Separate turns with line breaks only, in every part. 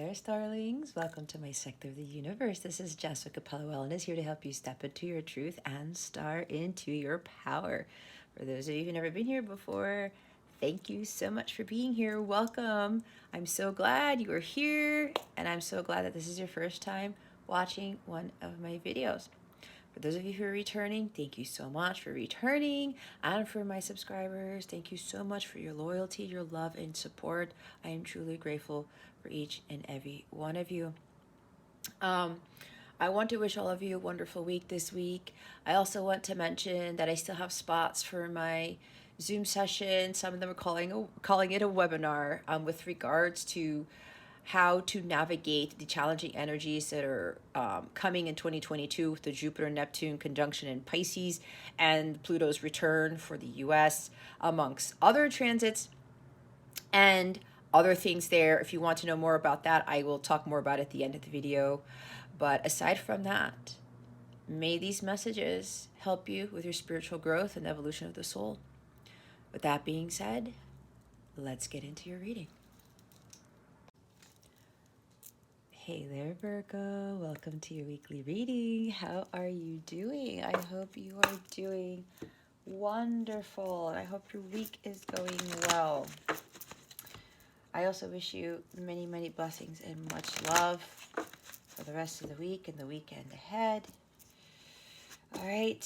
there, starlings. Welcome to my sector of the universe. This is Jessica Pello and is here to help you step into your truth and star into your power. For those of you who've never been here before, thank you so much for being here. Welcome. I'm so glad you are here, and I'm so glad that this is your first time watching one of my videos. For those of you who are returning, thank you so much for returning. And for my subscribers, thank you so much for your loyalty, your love, and support. I am truly grateful for each and every one of you. I want to wish all of you a wonderful week this week. I also want to mention that I still have spots for my Zoom session. Some of them are calling it a webinar with regards to how to navigate the challenging energies that are coming in 2022 with the Jupiter-Neptune conjunction in Pisces and Pluto's return for the US, amongst other transits and other things there. If you want to know more about that, I will talk more about it at the end of the video. But aside from that, may these messages help you with your spiritual growth and evolution of the soul. With that being said, let's get into your reading. Hey there, Virgo. Welcome to your weekly reading. How are you doing? I hope you are doing wonderful. I hope your week is going well. I also wish you many, many blessings and much love for the rest of the week and the weekend ahead. All right,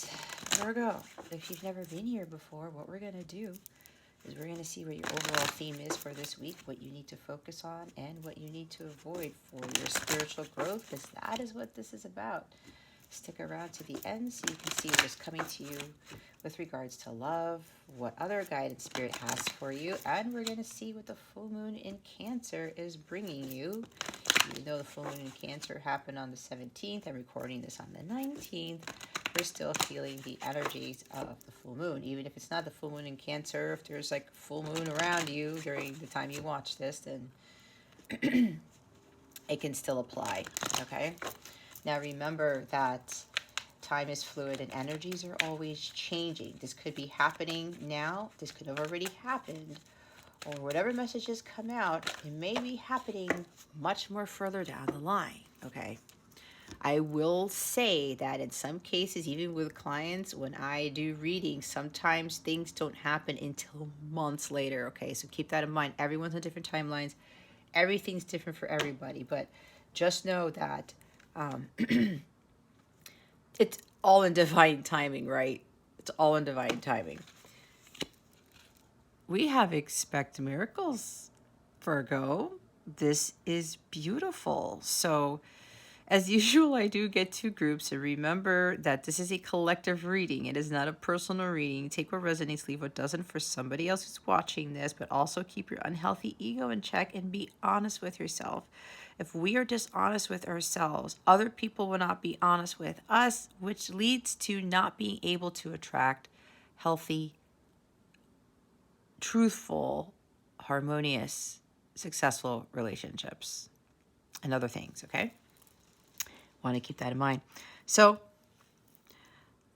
Virgo, if you've never been here before, what we're going to do is we're going to see what your overall theme is for this week, what you need to focus on, and what you need to avoid for your spiritual growth, because that is what this is about. Stick around to the end so you can see what's coming to you with regards to love, what other guidance spirit has for you, and we're going to see what the full moon in Cancer is bringing you. Even though the full moon in Cancer happened on the 17th, I'm recording this on the 19th, we're still feeling the energies of the full moon. Even if it's not the full moon in Cancer, if there's like a full moon around you during the time you watch this, then it can still apply, okay? Now remember that time is fluid and energies are always changing. This could be happening now. This could have already happened. Or whatever messages come out, it may be happening much more further down the line, okay? I will say that in some cases, even with clients, when I do readings, sometimes things don't happen until months later, okay? So keep that in mind. Everyone's on different timelines. Everything's different for everybody, but just know that it's all in divine timing, right? It's all in divine timing. We have expect miracles, Virgo. This is beautiful. So as usual, I do get two groups, and remember that this is a collective reading. It is not a personal reading. Take what resonates, leave what doesn't for somebody else who's watching this, but also keep your unhealthy ego in check and be honest with yourself. If we are dishonest with ourselves, other people will not be honest with us, which leads to not being able to attract healthy, truthful, harmonious, successful relationships and other things, okay? Want to keep that in mind. So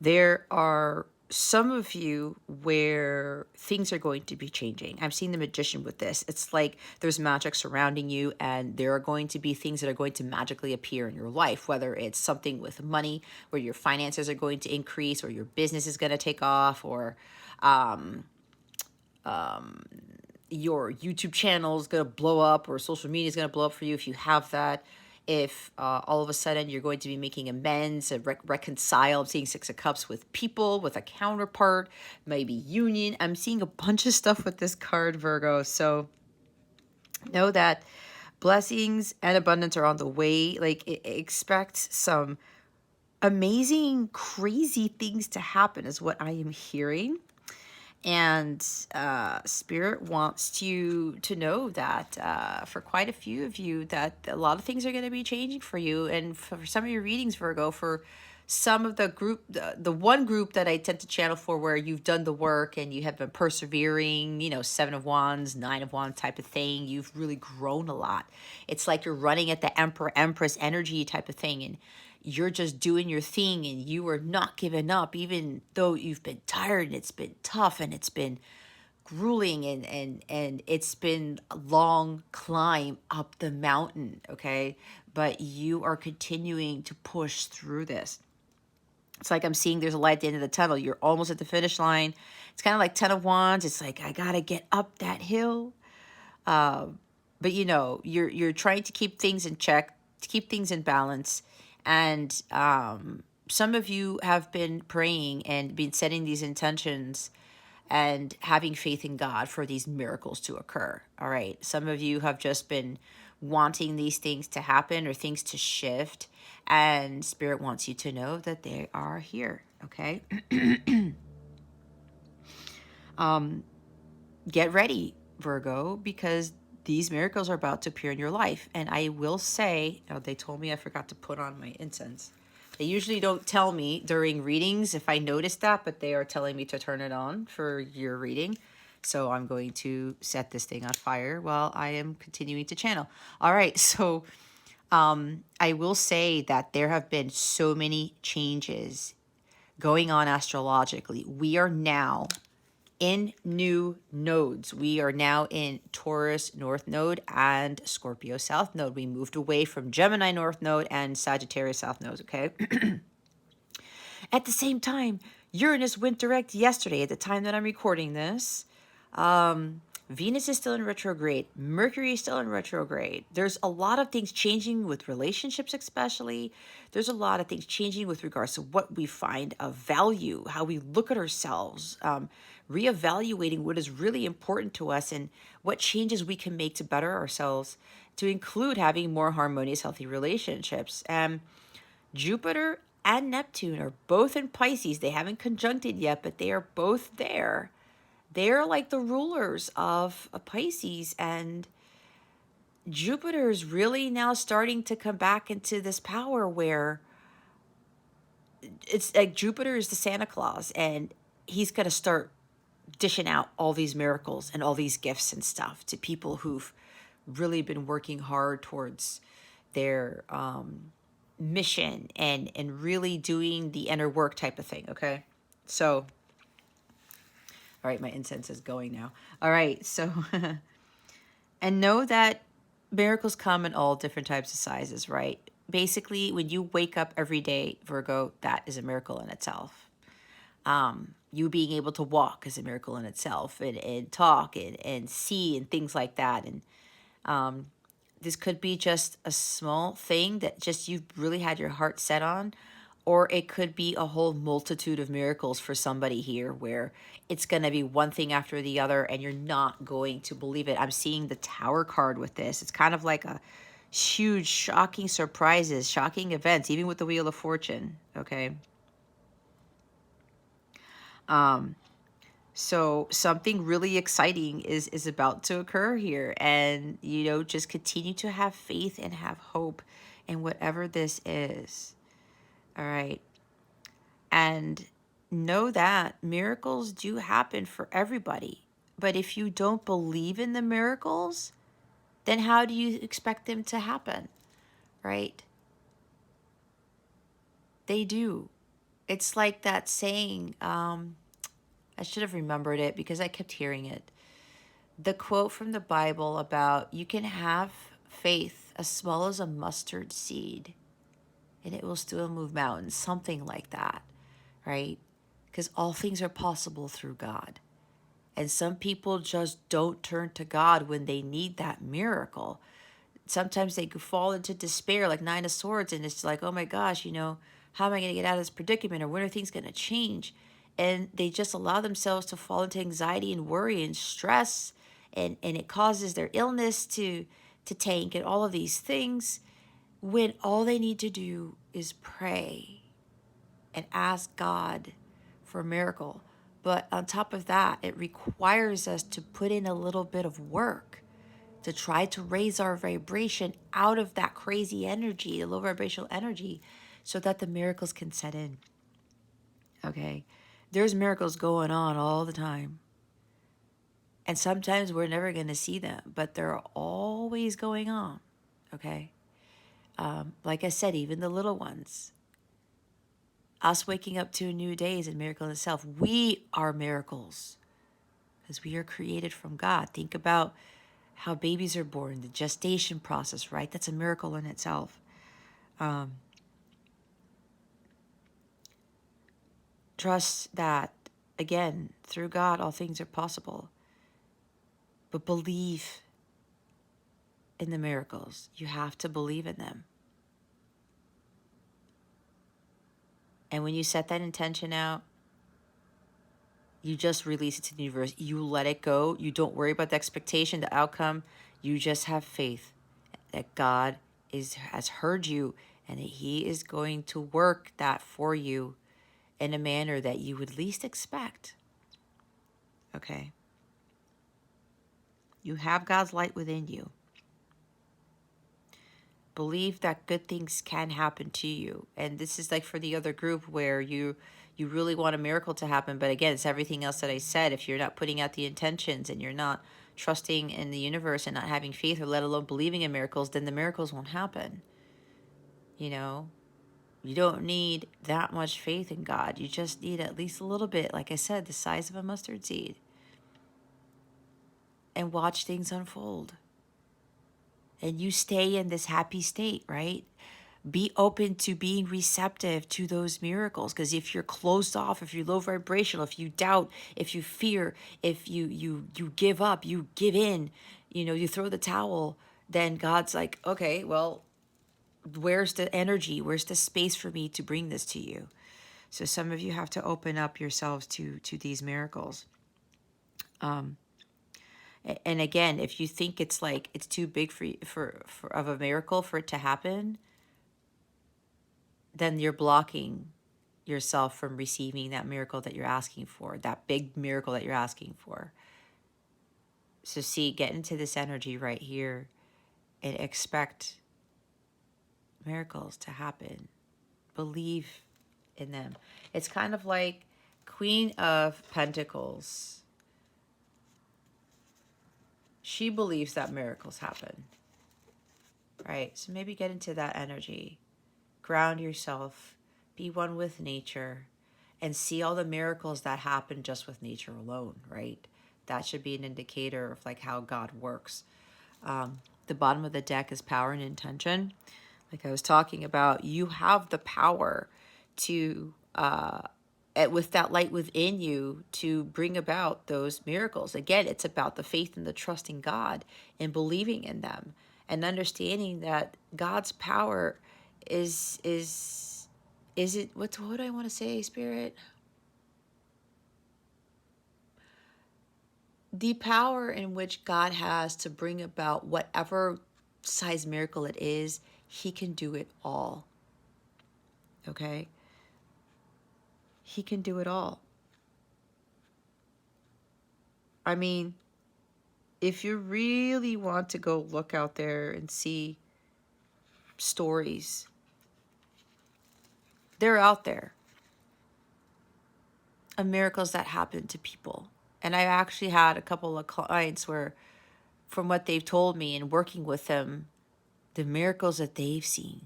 there are some of you where things are going to be changing. I'm seeing the magician with this. It's like there's magic surrounding you, and there are going to be things that are going to magically appear in your life, whether it's something with money where your finances are going to increase, or your business is going to take off, or your YouTube channel is going to blow up, or social media is going to blow up for you if you have that. If all of a sudden you're going to be making amends and reconcile, I'm seeing Six of Cups with people, with a counterpart, maybe union. I'm seeing a bunch of stuff with this card, Virgo. So know that blessings and abundance are on the way. Like, expect some amazing, crazy things to happen is what I am hearing. And Spirit wants you to know that for quite a few of you, that a lot of things are going to be changing for you. And for some of your readings, Virgo, for some of the group, the one group that I tend to channel for, where you've done the work and you have been persevering, you know, 7 of Wands, 9 of Wands type of thing. You've really grown a lot. It's like you're running at the Emperor, Empress energy type of thing. And you're just doing your thing, and you are not giving up, even though you've been tired and it's been tough and it's been grueling, and it's been a long climb up the mountain, okay? But you are continuing to push through this. It's like I'm seeing there's a light at the end of the tunnel. You're almost at the finish line. It's kind of like Ten of Wands. It's like, I gotta get up that hill. But you know, you're trying to keep things in check, to keep things in balance. And some of you have been praying and been setting these intentions and having faith in God for these miracles to occur. All right. Some of you have just been wanting these things to happen or things to shift, and Spirit wants you to know that they are here. Okay. Get ready, Virgo, because these miracles are about to appear in your life. And I will say, oh, they told me I forgot to put on my incense. They usually don't tell me during readings if I notice that, but they are telling me to turn it on for your reading. So I'm going to set this thing on fire while I am continuing to channel. All right, so I will say that there have been so many changes going on astrologically. We are now in new nodes. We are now in Taurus North Node and Scorpio South Node. We moved away from Gemini North Node and Sagittarius South Nodes, okay? At the same time, Uranus went direct yesterday at the time that I'm recording this. Venus is still in retrograde. Mercury is still in retrograde. There's a lot of things changing with relationships, especially. There's a lot of things changing with regards to what we find of value, how we look at ourselves, reevaluating what is really important to us and what changes we can make to better ourselves, to include having more harmonious, healthy relationships. Jupiter and Neptune are both in Pisces. They haven't conjuncted yet, but they are both there. They're like the rulers of Pisces, and Jupiter is really now starting to come back into this power where it's like Jupiter is the Santa Claus, and he's going to start dishing out all these miracles and all these gifts and stuff to people who've really been working hard towards their mission and really doing the inner work type of thing, okay? So all right, my incense is going now. All right, so, and know that miracles come in all different types of sizes, right? Basically, when you wake up every day, Virgo, that is a miracle in itself. You being able to walk is a miracle in itself, and talk and see and things like that. And this could be just a small thing that just you've really had your heart set on, or it could be a whole multitude of miracles for somebody here where it's going to be one thing after the other and you're not going to believe it. I'm seeing the Tower card with this. It's kind of like a huge, shocking surprises, shocking events, even with the Wheel of Fortune, okay? So something really exciting is about to occur here. And, you know, just continue to have faith and have hope in whatever this is. All right. And know that miracles do happen for everybody. But if you don't believe in the miracles, then how do you expect them to happen? Right? They do. It's like that saying, I should have remembered it because I kept hearing it. The quote from the Bible about you can have faith as small as a mustard seed and it will still move mountains, something like that, right? Because all things are possible through God. And some people just don't turn to God when they need that miracle. Sometimes they could fall into despair, like Nine of Swords, and it's like, oh my gosh, you know, how am I going to get out of this predicament, or when are things going to change? And they just allow themselves to fall into anxiety and worry and stress, and it causes their illness to tank and all of these things, when all they need to do is pray and ask God for a miracle. But on top of that, it requires us to put in a little bit of work to try to raise our vibration out of that crazy energy, the low vibrational energy, so that the miracles can set in. Okay? There's miracles going on all the time. And sometimes we're never going to see them, but they're always going on. Okay? Like I said, even the little ones. Us waking up to a new day is a miracle in itself. We are miracles. because we are created from God. Think about how babies are born, the gestation process, right? That's a miracle in itself. Trust that, again, through God, all things are possible. But believe in the miracles. You have to believe in them. And when you set that intention out, you just release it to the universe. You let it go. You don't worry about the expectation, the outcome. You just have faith that God has heard you and that He is going to work that for you in a manner that you would least expect. Okay? You have God's light within you. Believe that good things can happen to you. And this is like for the other group where you really want a miracle to happen, but again, it's everything else that I said. If you're not putting out the intentions and you're not trusting in the universe and not having faith, or let alone believing in miracles, then the miracles won't happen. You know, you don't need that much faith in God. You just need at least a little bit, like I said, the size of a mustard seed, and watch things unfold. And you stay in this happy state, right? Be open to being receptive to those miracles, because if you're closed off, if you're low vibrational, if you doubt, if you fear, if you give up, you give in, you throw the towel, then God's like, okay, well, where's the energy, where's the space for me to bring this to you? So some of you have to open up yourselves to these miracles. And again, if you think it's like it's too big for of a miracle for it to happen, then you're blocking yourself from receiving that miracle that you're asking for, that big miracle that you're asking for. So see, get into this energy right here and expect miracles to happen. Believe in them. It's kind of like Queen of Pentacles. She believes that miracles happen, right? So maybe get into that energy. Ground yourself. Be one with nature. And see all the miracles that happen just with nature alone, right? That should be an indicator of like how God works. The bottom of the deck is power and intention. Like I was talking about, you have the power to, with that light within you, to bring about those miracles. Again, it's about the faith and the trust in God and believing in them and understanding that God's power is it, what do I want to say, Spirit? The power in which God has to bring about whatever size miracle it is, He can do it all. Okay? He can do it all. I mean, if you really want to go look out there and see stories, they're out there of miracles that happen to people. And I actually had a couple of clients where, from what they've told me and working with them, the miracles that they've seen.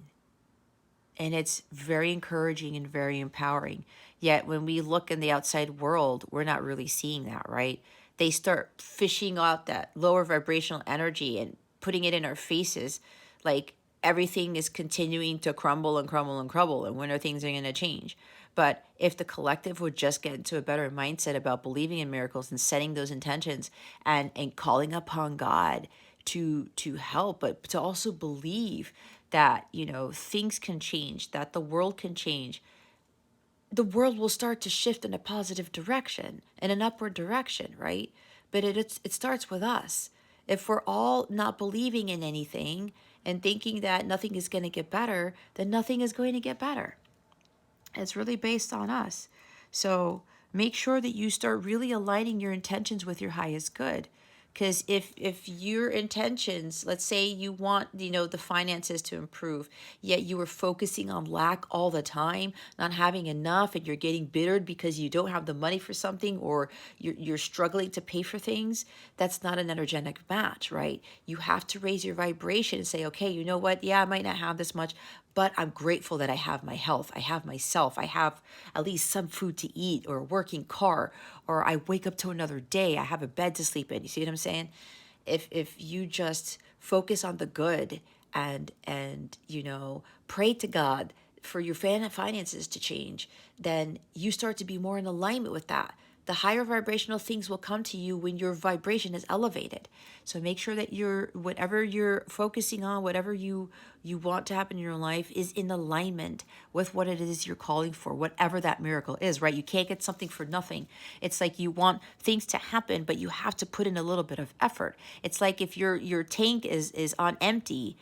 And it's very encouraging and very empowering. Yet when we look in the outside world, we're not really seeing that, right? They start fishing out that lower vibrational energy and putting it in our faces, like everything is continuing to crumble and crumble and crumble, and when are things going to change? But if the collective would just get into a better mindset about believing in miracles and setting those intentions and calling upon God to help, but to also believe that, things can change, that the world can change, the world will start to shift in a positive direction, in an upward direction, right? But it starts with us. If we're all not believing in anything and thinking that nothing is going to get better, then nothing is going to get better. It's really based on us. So make sure that you start really aligning your intentions with your highest good. Because if your intentions, let's say you want, the finances to improve, yet you are focusing on lack all the time, not having enough, and you're getting bittered because you don't have the money for something, or you're struggling to pay for things, that's not an energetic match, right? You have to raise your vibration and say, okay, you know what? Yeah, I might not have this much, but I'm grateful that I have my health. I have myself. I have at least some food to eat, or a working car, or I wake up to another day. I have a bed to sleep in. You see what I'm saying? If you just focus on the good and pray to God for your finances to change, then you start to be more in alignment with that. The higher vibrational things will come to you when your vibration is elevated. So make sure that whatever you're focusing on, whatever you want to happen in your life, is in alignment with what it is you're calling for, whatever that miracle is, right? You can't get something for nothing. It's like you want things to happen, but you have to put in a little bit of effort. It's like if your tank is on empty,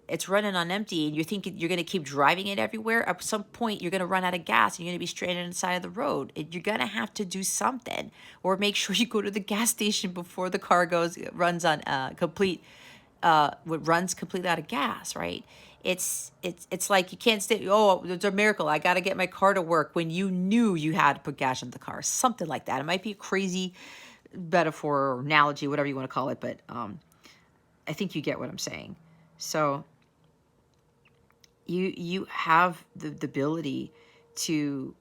it's running on empty, and you're thinking you're going to keep driving it everywhere. At some point, you're going to run out of gas, and you're going to be stranded on the side of the road. You're going to have to do something, or make sure you go to the gas station before the car runs on runs completely out of gas, right? It's like you can't say, oh, it's a miracle, I got to get my car to work, when you knew you had to put gas in the car. Something like that. It might be a crazy metaphor or analogy, whatever you want to call it, but I think you get what I'm saying. So you have the ability to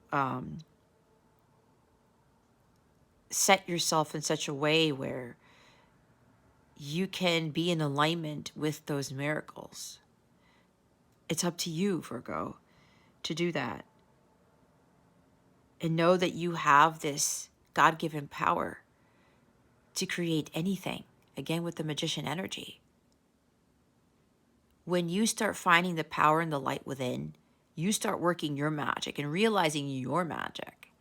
set yourself in such a way where you can be in alignment with those miracles. It's up to you, Virgo, to do that. And know that you have this God-given power to create anything. Again, with the magician energy. When you start finding the power and the light within, you start working your magic and realizing your magic.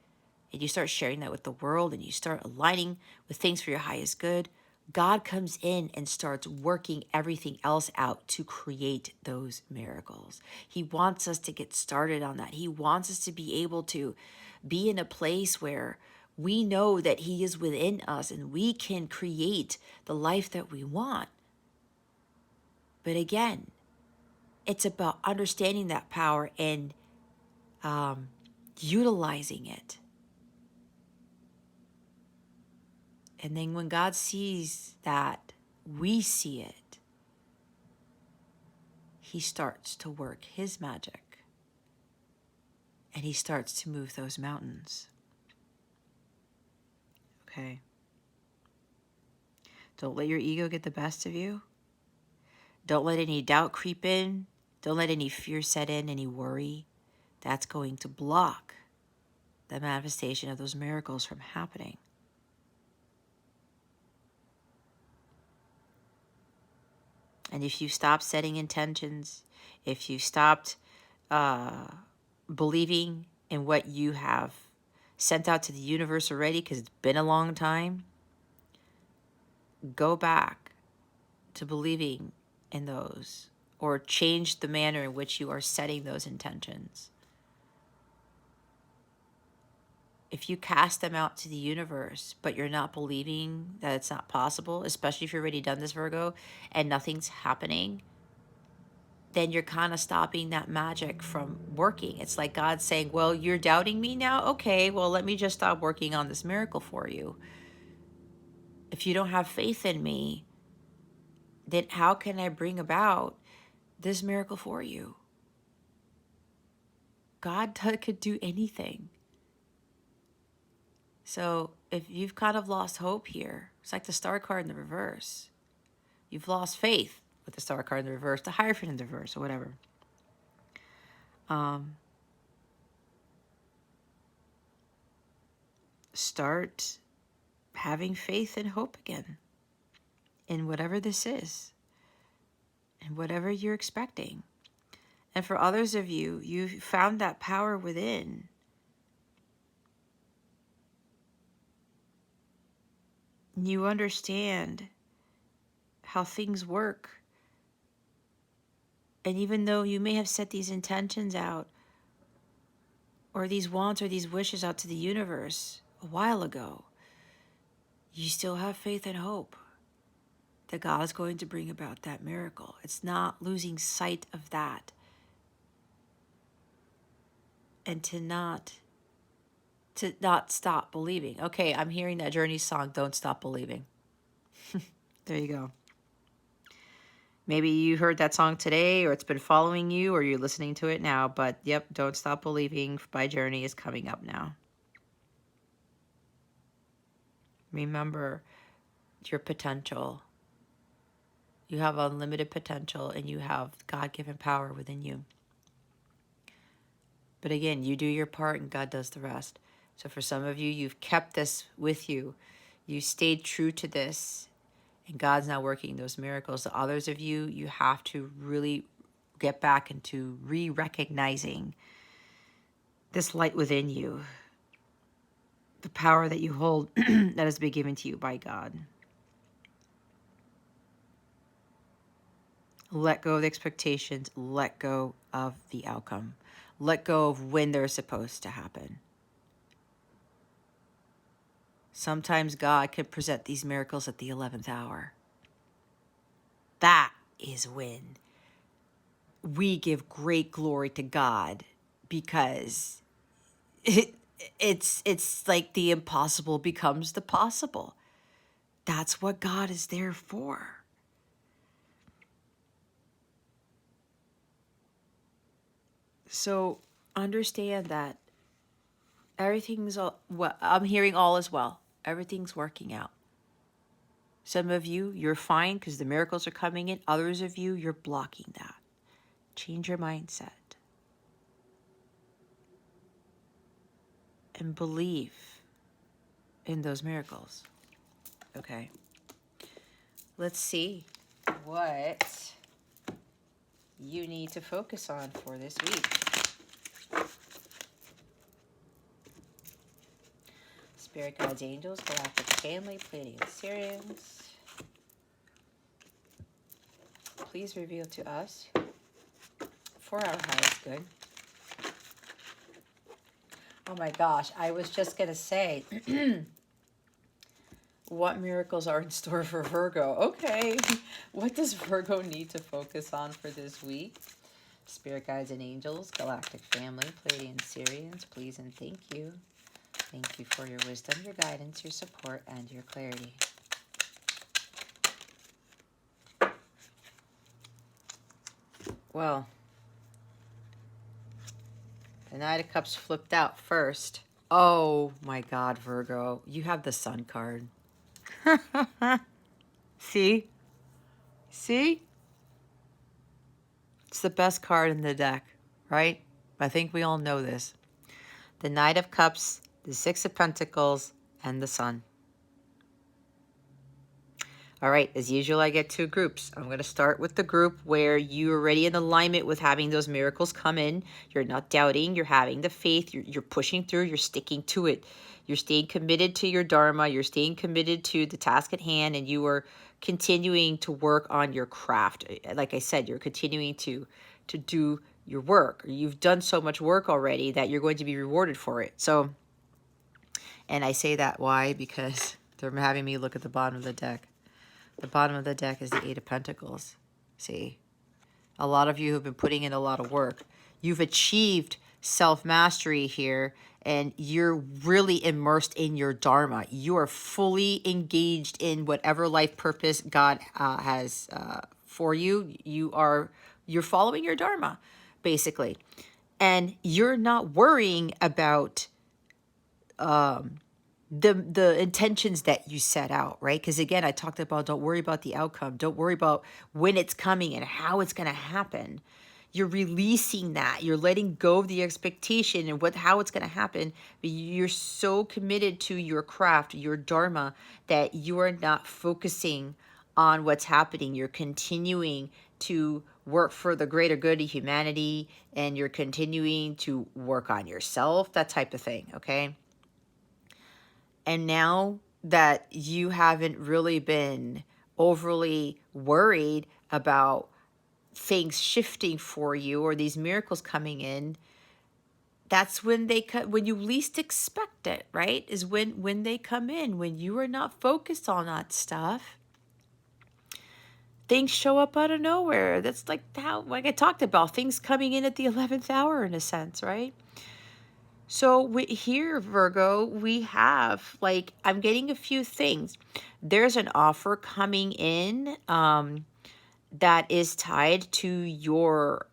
And you start sharing that with the world, and you start aligning with things for your highest good. God comes in and starts working everything else out to create those miracles. He wants us to get started on that. He wants us to be able to be in a place where we know that He is within us and we can create the life that we want. But again, it's about understanding that power and utilizing it. And then when God sees that we see it, He starts to work His magic. And He starts to move those mountains. Okay? Don't let your ego get the best of you. Don't let any doubt creep in. Don't let any fear set in, any worry. That's going to block the manifestation of those miracles from happening. And if you stop setting intentions, if you stopped believing in what you have sent out to the universe already, because it's been a long time, go back to believing in those, or change the manner in which you are setting those intentions. If you cast them out to the universe, but you're not believing that it's not possible, especially if you've already done this, Virgo, and nothing's happening, then you're kind of stopping that magic from working. It's like God saying, well, you're doubting me now? Okay, well, let me just stop working on this miracle for you. If you don't have faith in me, then how can I bring about this miracle for you? God could do anything. So if you've kind of lost hope here, it's like the Star card in the reverse. You've lost faith with the Star card in the reverse, the Hierophant in the reverse, or whatever. Start having faith and hope again in whatever this is and whatever you're expecting. And for others of you, you've found that power within. You understand how things work. And even though you may have set these intentions out, or these wants or these wishes out to the universe a while ago, you still have faith and hope that God is going to bring about that miracle. It's not losing sight of that. And to not stop believing. Okay, I'm hearing that Journey song, Don't Stop Believing. There you go. Maybe you heard that song today, or it's been following you, or you're listening to it now. But yep, Don't Stop Believing by Journey is coming up now. Remember your potential. You have unlimited potential, and you have God-given power within you. But again, you do your part and God does the rest. So for some of you, you've kept this with you. You stayed true to this, and God's now working those miracles. The others of you, you have to really get back into re-recognizing this light within you, the power that you hold that has been given to you by God. Let go of the expectations. Let go of the outcome. Let go of when they're supposed to happen. Sometimes God can present these miracles at the 11th hour. That is when we give great glory to God, because it's like the impossible becomes the possible. That's what God is there for. So understand that everything's all, what I'm hearing, all is well. Everything's working out. Some of you, you're fine because the miracles are coming in. Others of you, you're blocking that. Change your mindset. And believe in those miracles. Okay. Let's see what you need to focus on for this week. Spirit guides, angels, galactic family, Pleiadian Sirians. Please reveal to us for our highest good. Oh my gosh, I was just going to say, what miracles are in store for Virgo? Okay, what does Virgo need to focus on for this week? Spirit guides and angels, galactic family, Pleiadian Sirians, please and thank you. Thank you for your wisdom, your guidance, your support, and your clarity. Well, the Knight of Cups flipped out first. Oh my God, Virgo, you have the Sun card. See? See? It's the best card in the deck, right? I think we all know this. The Knight of Cups, the Six of Pentacles, and the Sun. All right, as usual, I get two groups. I'm going to start with the group where you're already in alignment with having those miracles come in. You're not doubting. You're having the faith. You're pushing through. You're sticking to it. You're staying committed to your dharma. You're staying committed to the task at hand, and you are continuing to work on your craft. Like I said, you're continuing to do your work. You've done so much work already that you're going to be rewarded for it. So, and I say that why? Because they're having me look at the bottom of the deck. The bottom of the deck is the Eight of Pentacles. See, a lot of you have been putting in a lot of work. You've achieved self-mastery here, and you're really immersed in your dharma. You are fully engaged in whatever life purpose God has for you. You're following your dharma, basically, and you're not worrying about the intentions that you set out, right? Because again, I talked about don't worry about the outcome. Don't worry about when it's coming and how it's going to happen. You're releasing that. You're letting go of the expectation and how it's going to happen. But you're so committed to your craft, your dharma, that you are not focusing on what's happening. You're continuing to work for the greater good of humanity, and you're continuing to work on yourself, that type of thing, okay? And now that you haven't really been overly worried about things shifting for you or these miracles coming in, that's when when you least expect it, right? Is when they come in. When you are not focused on that stuff, things show up out of nowhere. That's like I talked about, things coming in at the 11th hour in a sense, right? So here, Virgo, we have, I'm getting a few things. There's an offer coming in that is tied to your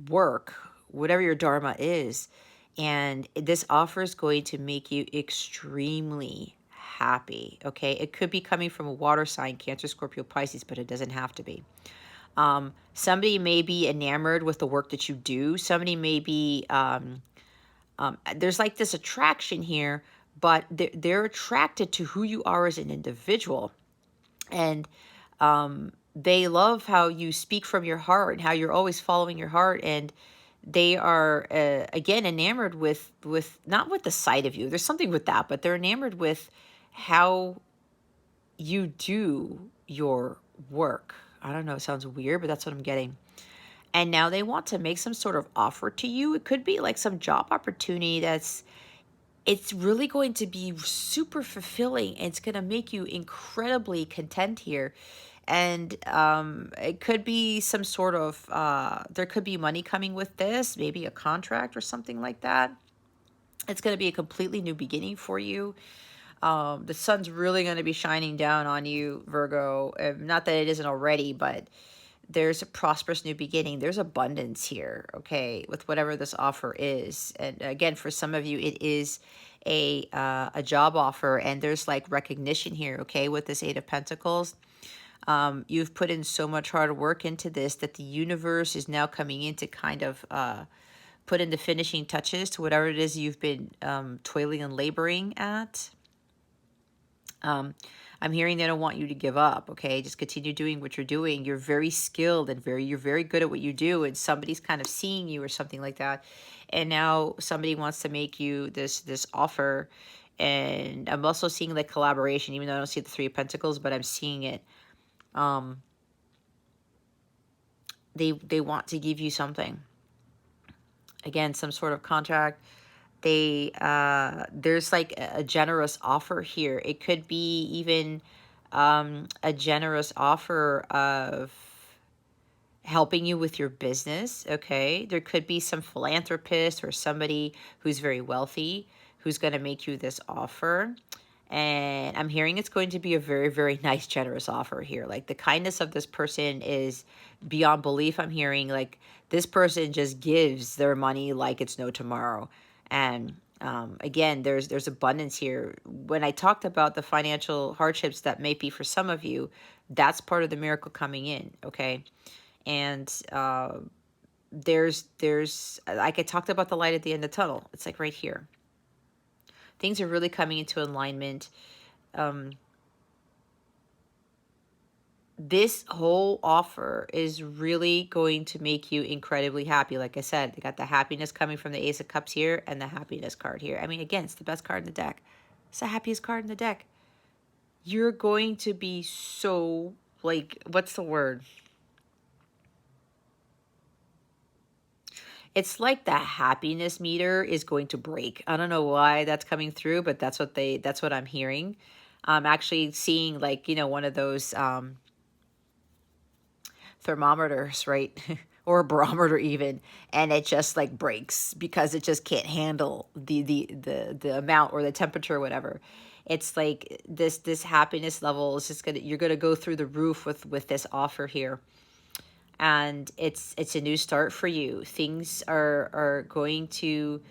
work, whatever your dharma is. And this offer is going to make you extremely happy. Okay. It could be coming from a water sign, Cancer, Scorpio, Pisces, but it doesn't have to be. Somebody may be enamored with the work that you do. Somebody may be, there's like this attraction here, but they're attracted to who you are as an individual. And they love how you speak from your heart and how you're always following your heart. And they are, again, enamored with not with the sight of you. There's something with that, but they're enamored with how you do your work. I don't know, it sounds weird, but that's what I'm getting. And now they want to make some sort of offer to you. It could be like some job opportunity it's really going to be super fulfilling. It's going to make you incredibly content here. And it could be some sort of, there could be money coming with this, maybe a contract or something like that. It's going to be a completely new beginning for you. The sun's really going to be shining down on you, Virgo. Not that it isn't already, but there's a prosperous new beginning. There's abundance here, okay, with whatever this offer is. And again, for some of you, it is a job offer, and there's like recognition here, okay, with this Eight of Pentacles. You've put in so much hard work into this that the universe is now coming in to kind of put in the finishing touches to whatever it is you've been toiling and laboring at. I'm hearing they don't want you to give up, okay? Just continue doing what you're doing. You're very skilled and you're very good at what you do, and somebody's kind of seeing you or something like that. And now somebody wants to make you this offer. And I'm also seeing like collaboration, even though I don't see the Three of Pentacles, but I'm seeing it. They want to give you something. Again, some sort of contract. There's like a generous offer here. It could be even a generous offer of helping you with your business, okay? There could be some philanthropist or somebody who's very wealthy who's going to make you this offer. And I'm hearing it's going to be a very, very nice, generous offer here. Like the kindness of this person is beyond belief. I'm hearing like this person just gives their money like it's no tomorrow. And again, there's abundance here. When I talked about the financial hardships that may be for some of you, that's part of the miracle coming in, okay? And there's like I talked about the light at the end of the tunnel. It's like right here. Things are really coming into alignment. This whole offer is really going to make you incredibly happy. Like I said, they got the happiness coming from the Ace of Cups here and the happiness card here. I mean, again, it's the best card in the deck. It's the happiest card in the deck. You're going to be so, like, what's the word? It's like the happiness meter is going to break. I don't know why that's coming through, but that's what I'm hearing. I'm actually seeing like, you know, one of those thermometers, right? Or a barometer even, and it just like breaks because it just can't handle the amount or the temperature or whatever. It's like this happiness level is just you're gonna go through the roof with this offer here. And it's a new start for you. Things are going to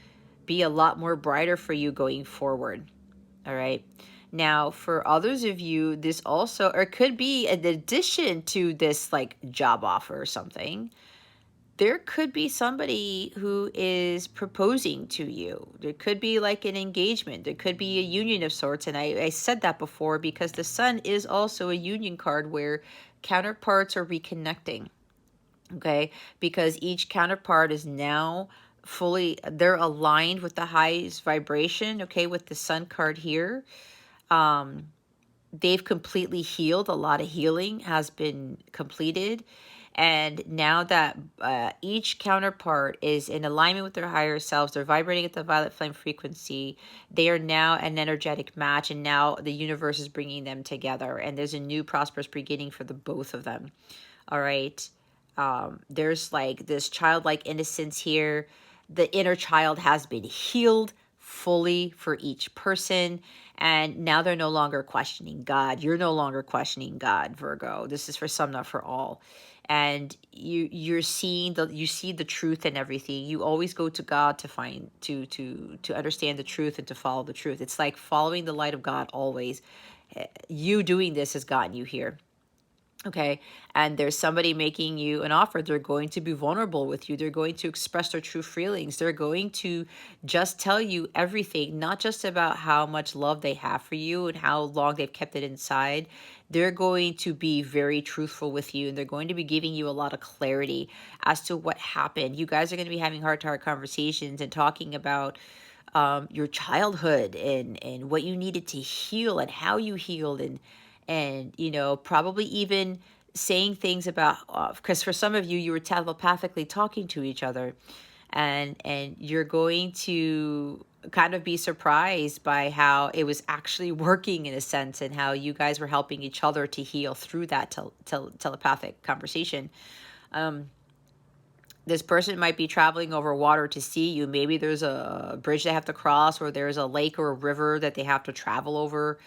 be a lot more brighter for you going forward. All right. Now, for others of you, this also, or it could be in addition to this like job offer or something, there could be somebody who is proposing to you. There could be like an engagement. There could be a union of sorts. And I said that before because the sun is also a union card where counterparts are reconnecting. Okay, because each counterpart is now they're aligned with the highest vibration, okay, with the sun card here. They've completely healed. A lot of healing has been completed. And now that each counterpart is in alignment with their higher selves, they're vibrating at the violet flame frequency, they are now an energetic match, and now the universe is bringing them together. And there's a new prosperous beginning for the both of them. All right. There's like this childlike innocence here. The inner child has been healed fully for each person. And now they're no longer questioning God. You're no longer questioning God, Virgo. This is for some, not for all. And you see the truth in everything. You always go to God to find to understand the truth and to follow the truth. It's like following the light of God always. You doing this has gotten you here. Okay. And there's somebody making you an offer. They're going to be vulnerable with you. They're going to express their true feelings. They're going to just tell you everything, not just about how much love they have for you and how long they've kept it inside. They're going to be very truthful with you, and they're going to be giving you a lot of clarity as to what happened. You guys are going to be having heart-to-heart conversations and talking about your childhood and what you needed to heal and how you healed, and probably even saying things about, because for some of you, you were telepathically talking to each other, and you're going to kind of be surprised by how it was actually working in a sense, and how you guys were helping each other to heal through that telepathic conversation. This person might be traveling over water to see you. Maybe there's a bridge they have to cross, or there's a lake or a river that they have to travel over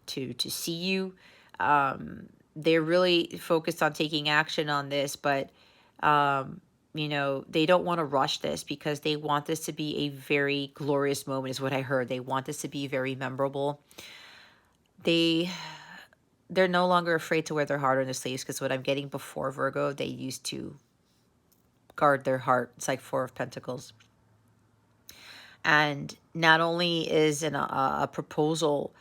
to see you. They're really focused on taking action on this, but they don't want to rush this because they want this to be a very glorious moment, is what I heard. They want this to be very memorable. They're no longer afraid to wear their heart on their sleeves, because what I'm getting before, Virgo, they used to guard their heart. It's like Four of Pentacles. And not only is a proposal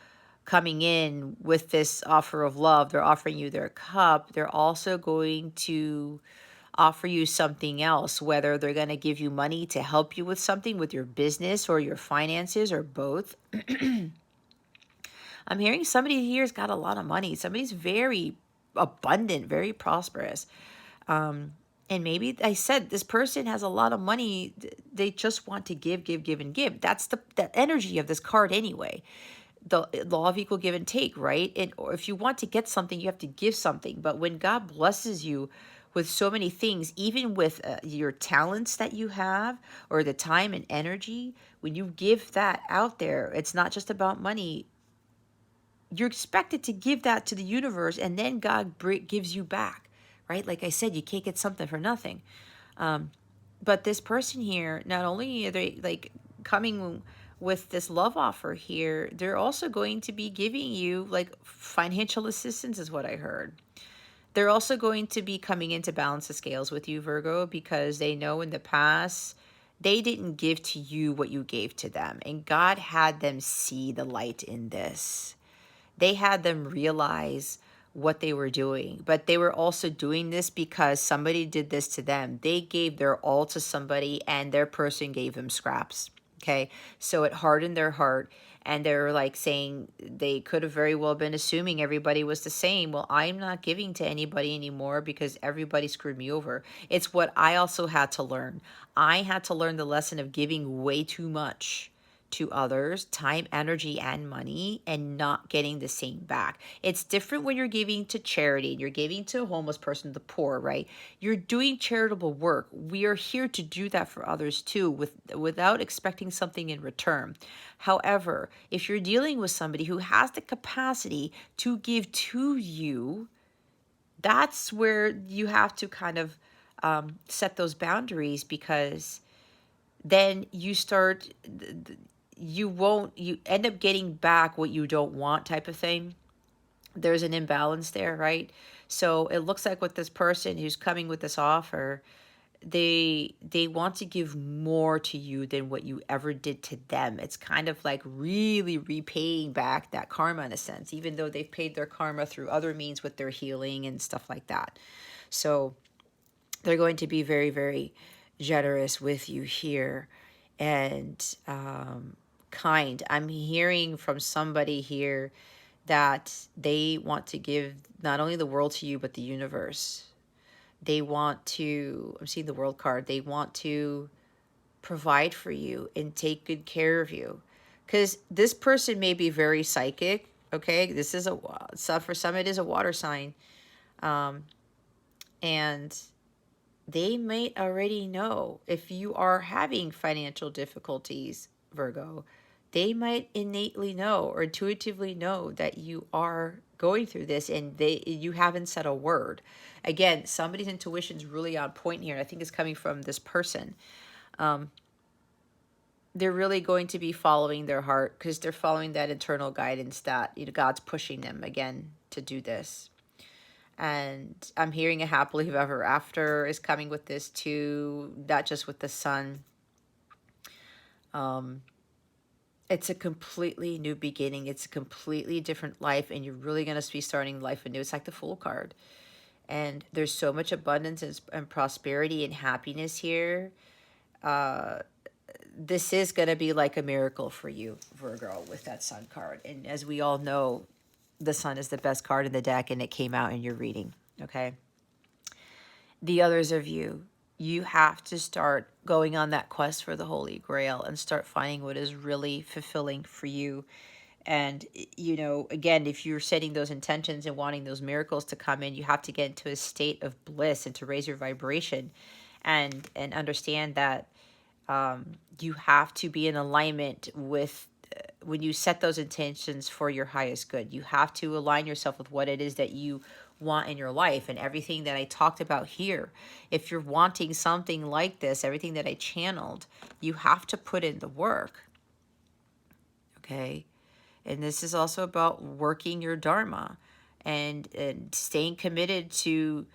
coming in with this offer of love, they're offering you their cup, they're also going to offer you something else, whether they're going to give you money to help you with something, with your business or your finances, or both. I'm hearing somebody here's got a lot of money. Somebody's very abundant, very prosperous. And maybe I said this person has a lot of money. They just want to give, give, give, and give. That's the energy of this card anyway. The law of equal give and take, right? And or if you want to get something, you have to give something. But when God blesses you with so many things, even with your talents that you have, or the time and energy, when you give that out there, it's not just about money. You're expected to give that to the universe, and then God gives you back, right? Like I said, you can't get something for nothing. But this person here, not only are they like coming with this love offer here, they're also going to be giving you like financial assistance, is what I heard. They're also going to be coming in to balance the scales with you, Virgo, because they know in the past they didn't give to you what you gave to them. And God had them see the light in this. They had them realize what they were doing, but they were also doing this because somebody did this to them. They gave their all to somebody, and their person gave them scraps. Okay. So it hardened their heart, and they're like saying they could have very well been assuming everybody was the same. Well, I'm not giving to anybody anymore because everybody screwed me over. It's what I also had to learn. I had to learn the lesson of giving way too much to others, time, energy, and money, and not getting the same back. It's different when you're giving to charity and you're giving to a homeless person, the poor, right? You're doing charitable work. We are here to do that for others too, without expecting something in return. However, if you're dealing with somebody who has the capacity to give to you, that's where you have to kind of set those boundaries, because then you start, you end up getting back what you don't want, type of thing. There's an imbalance there, right? So it looks like with this person who's coming with this offer, they want to give more to you than what you ever did to them. It's kind of like really repaying back that karma in a sense, even though they've paid their karma through other means with their healing and stuff like that. So they're going to be very, very generous with you here, and kind. I'm hearing from somebody here that they want to give not only the world to you, but the universe. They want to, I'm seeing the world card, they want to provide for you and take good care of you. Because this person may be very psychic, okay? This is for some it is a water sign. And they may already know if you are having financial difficulties, Virgo. they might innately know or intuitively know that you are going through this, and you haven't said a word. Again, somebody's intuition is really on point here, and I think it's coming from this person. They're really going to be following their heart because they're following that internal guidance that, you know, God's pushing them again to do this. And I'm hearing a happily ever after is coming with this too, not just with the sun. It's a completely new beginning. It's a completely different life, and you're really going to be starting life anew. It's like the Fool card. And there's so much abundance and prosperity and happiness here. This is going to be like a miracle for you, Virgo, with that Sun card. And as we all know, the Sun is the best card in the deck, and it came out in your reading, okay? The others of you, you have to start going on that quest for the Holy Grail and start finding what is really fulfilling for you. And, you know, again, if you're setting those intentions and wanting those miracles to come in, you have to get into a state of bliss and to raise your vibration and understand that you have to be in alignment with when you set those intentions for your highest good. You have to align yourself with what it is that you want in your life, and everything that I talked about here. If you're wanting something like this, everything that I channeled, you have to put in the work. Okay? And this is also about working your dharma and staying committed to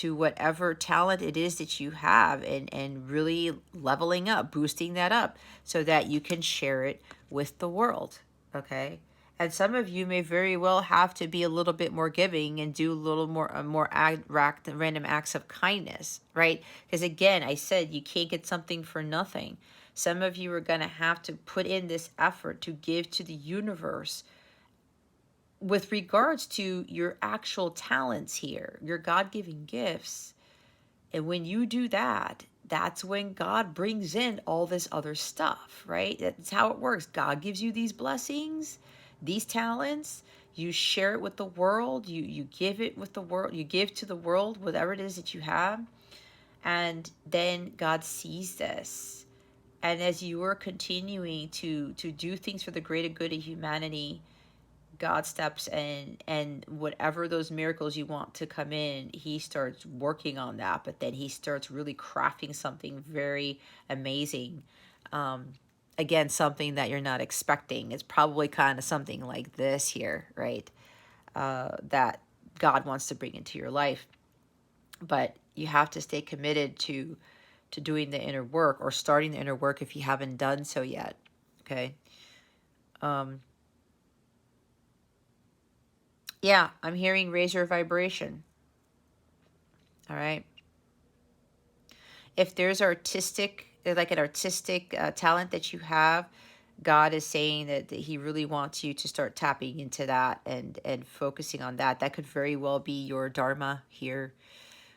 whatever talent it is that you have, and really leveling up, boosting that up so that you can share it with the world. Okay? And some of you may very well have to be a little bit more giving and do a little more random acts of kindness, right? Because again, I said you can't get something for nothing. Some of you are going to have to put in this effort to give to the universe with regards to your actual talents here, your God-given gifts. And when you do that, that's when God brings in all this other stuff, right? That's how it works. God gives you these blessings, these talents. You share it with the world. You give it with the world. You give to the world whatever it is that you have. And then God sees this. And as you are continuing to do things for the greater good of humanity, God steps in, and whatever those miracles you want to come in, he starts working on that. But then he starts really crafting something very amazing. Again, something that you're not expecting. It's probably kind of something like this here, right? That God wants to bring into your life. But you have to stay committed to doing the inner work, or starting the inner work if you haven't done so yet. Okay. Yeah, I'm hearing raise your vibration. All right. If there's like an artistic talent that you have, God is saying that he really wants you to start tapping into that and focusing on that. That could very well be your dharma here,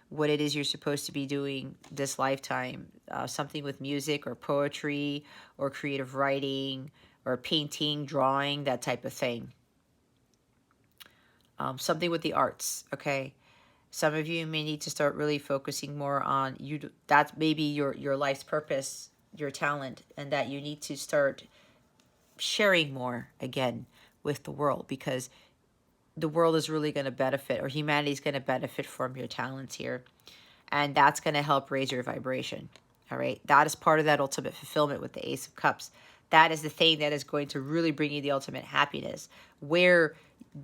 what it is you're supposed to be doing this lifetime. Something with music or poetry or creative writing or painting, drawing, that type of thing. Something with the arts, okay? Some of you may need to start really focusing more on you. That's maybe your life's purpose, your talent, and that you need to start sharing more again with the world, because the world is really going to benefit, or humanity is going to benefit from your talents here. And that's going to help raise your vibration. All right. That is part of that ultimate fulfillment with the Ace of Cups. That is the thing that is going to really bring you the ultimate happiness, where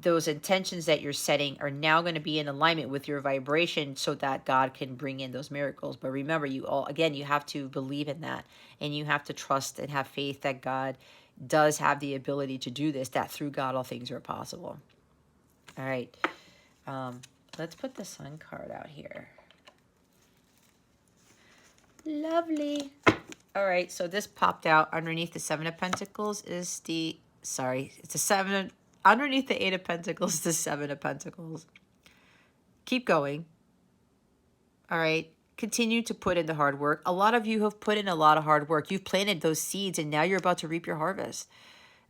those intentions that you're setting are now going to be in alignment with your vibration so that God can bring in those miracles. But remember, you have to believe in that, and you have to trust and have faith that God does have the ability to do this, that through God all things are possible. All right. Let's put the Sun card out here. Lovely. All right, so this popped out underneath the Seven of Pentacles is it's the Seven, underneath the Eight of Pentacles, the Seven of Pentacles. Keep going. All right, continue to put in the hard work. A lot of you have put in a lot of hard work. You've planted those seeds, and now you're about to reap your harvest.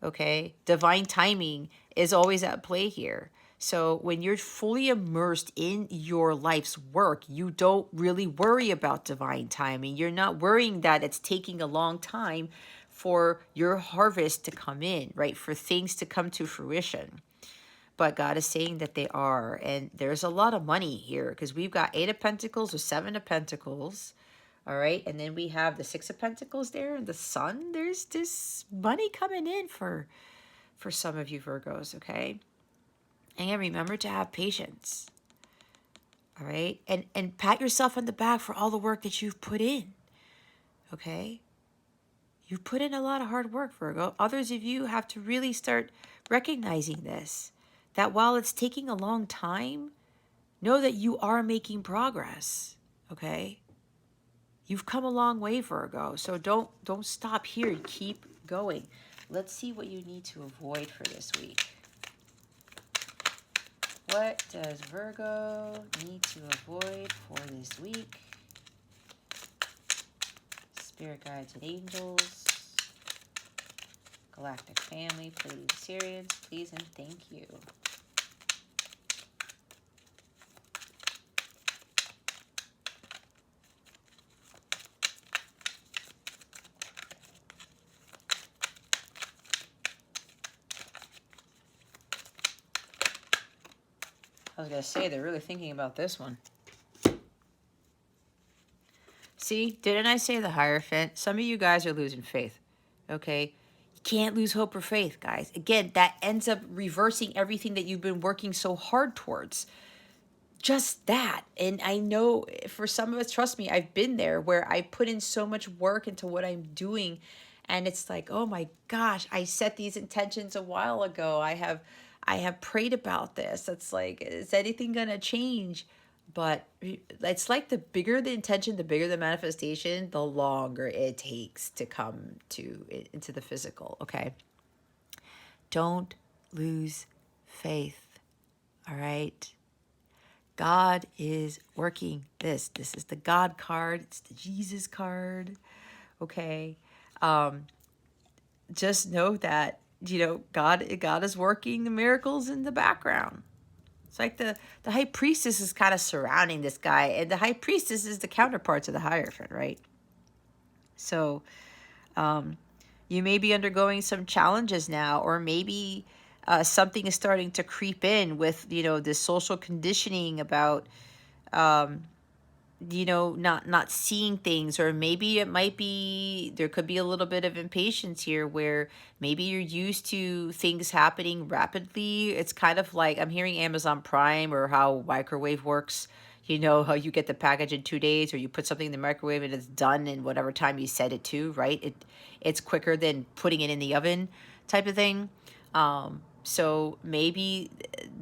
Okay, divine timing is always at play here. So when you're fully immersed in your life's work, you don't really worry about divine timing. You're not worrying that it's taking a long time for your harvest to come in, right? For things to come to fruition. But God is saying that they are. And there's a lot of money here because we've got 8 of Pentacles or 7 of Pentacles. All right. And then we have the 6 of Pentacles there and the Sun. There's this money coming in for some of you Virgos. Okay. And remember to have patience. All right. And pat yourself on the back for all the work that you've put in. Okay. You've put in a lot of hard work, Virgo. Others of you have to really start recognizing this. That while it's taking a long time, know that you are making progress, okay? You've come a long way, Virgo, so don't stop here. Keep going. Let's see what you need to avoid for this week. What does Virgo need to avoid for this week? Spirit guides and angels. Galactic family, please. Syrians, please and thank you. I was going to say, they're really thinking about this one. See, didn't I say the Hierophant? Some of you guys are losing faith, okay? You can't lose hope or faith, guys. Again, that ends up reversing everything that you've been working so hard towards. Just that. And I know for some of us, trust me, I've been there where I put in so much work into what I'm doing. And it's like, oh my gosh, I set these intentions a while ago. I have prayed about this. It's like, is anything going to change? But it's like the bigger the intention, the bigger the manifestation, the longer it takes to come into the physical, okay? Don't lose faith, all right? God is working this. This is the God card. It's the Jesus card, okay? Just know that, God is working the miracles in the background. It's like the high priestess is kind of surrounding this guy, and the high priestess is the counterpart to the Hierophant, right? So you may be undergoing some challenges now, or maybe something is starting to creep in with, this social conditioning about, not seeing things, or maybe it might be, there could be a little bit of impatience here where maybe you're used to things happening rapidly. It's kind of like, I'm hearing Amazon Prime, or how microwave works, how you get the package in 2 days, or you put something in the microwave and it's done in whatever time you set it to, right? It's quicker than putting it in the oven type of thing. So maybe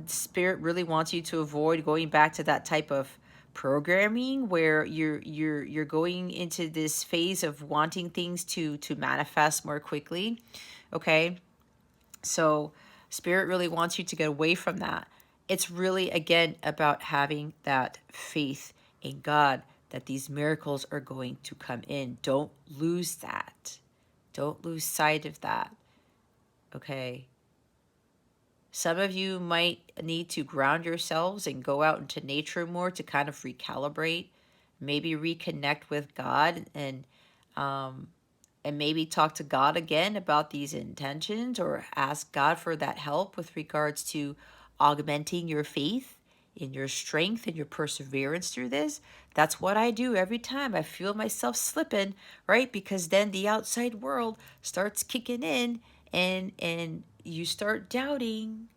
Spirit really wants you to avoid going back to that type of programming where you're going into this phase of wanting things to manifest more quickly. Okay, so Spirit really wants you to get away from that. It's really, again, about having that faith in God that these miracles are going to come in. Don't lose that. Don't lose sight of that. Okay. Some of you might need to ground yourselves and go out into nature more to kind of recalibrate, maybe reconnect with God, and maybe talk to God again about these intentions, or ask God for that help with regards to augmenting your faith in your strength and your perseverance through this. That's what I do every time I feel myself slipping, right? Because then the outside world starts kicking in, and you start doubting,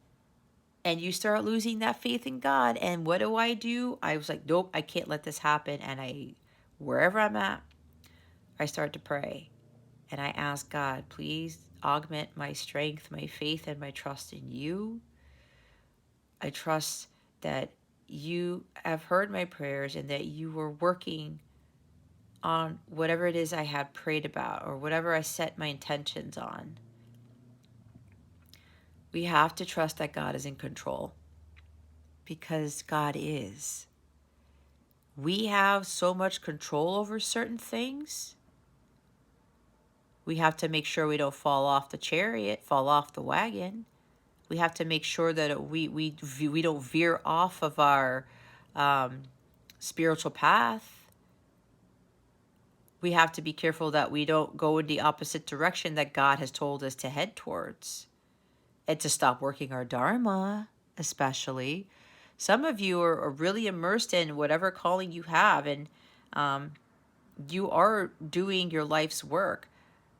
and you start losing that faith in God. And what do? I was like, nope, I can't let this happen. And wherever I'm at, I start to pray. And I ask God, please augment my strength, my faith, and my trust in you. I trust that you have heard my prayers, and that you were working on whatever it is I had prayed about, or whatever I set my intentions on. We have to trust that God is in control, because God is. We have so much control over certain things. We have to make sure we don't fall off the chariot, fall off the wagon. We have to make sure that we don't veer off of our spiritual path. we have to be careful that we don't go in the opposite direction that God has told us to head towards, and to stop working our dharma, especially. Some of you are really immersed in whatever calling you have, and you are doing your life's work,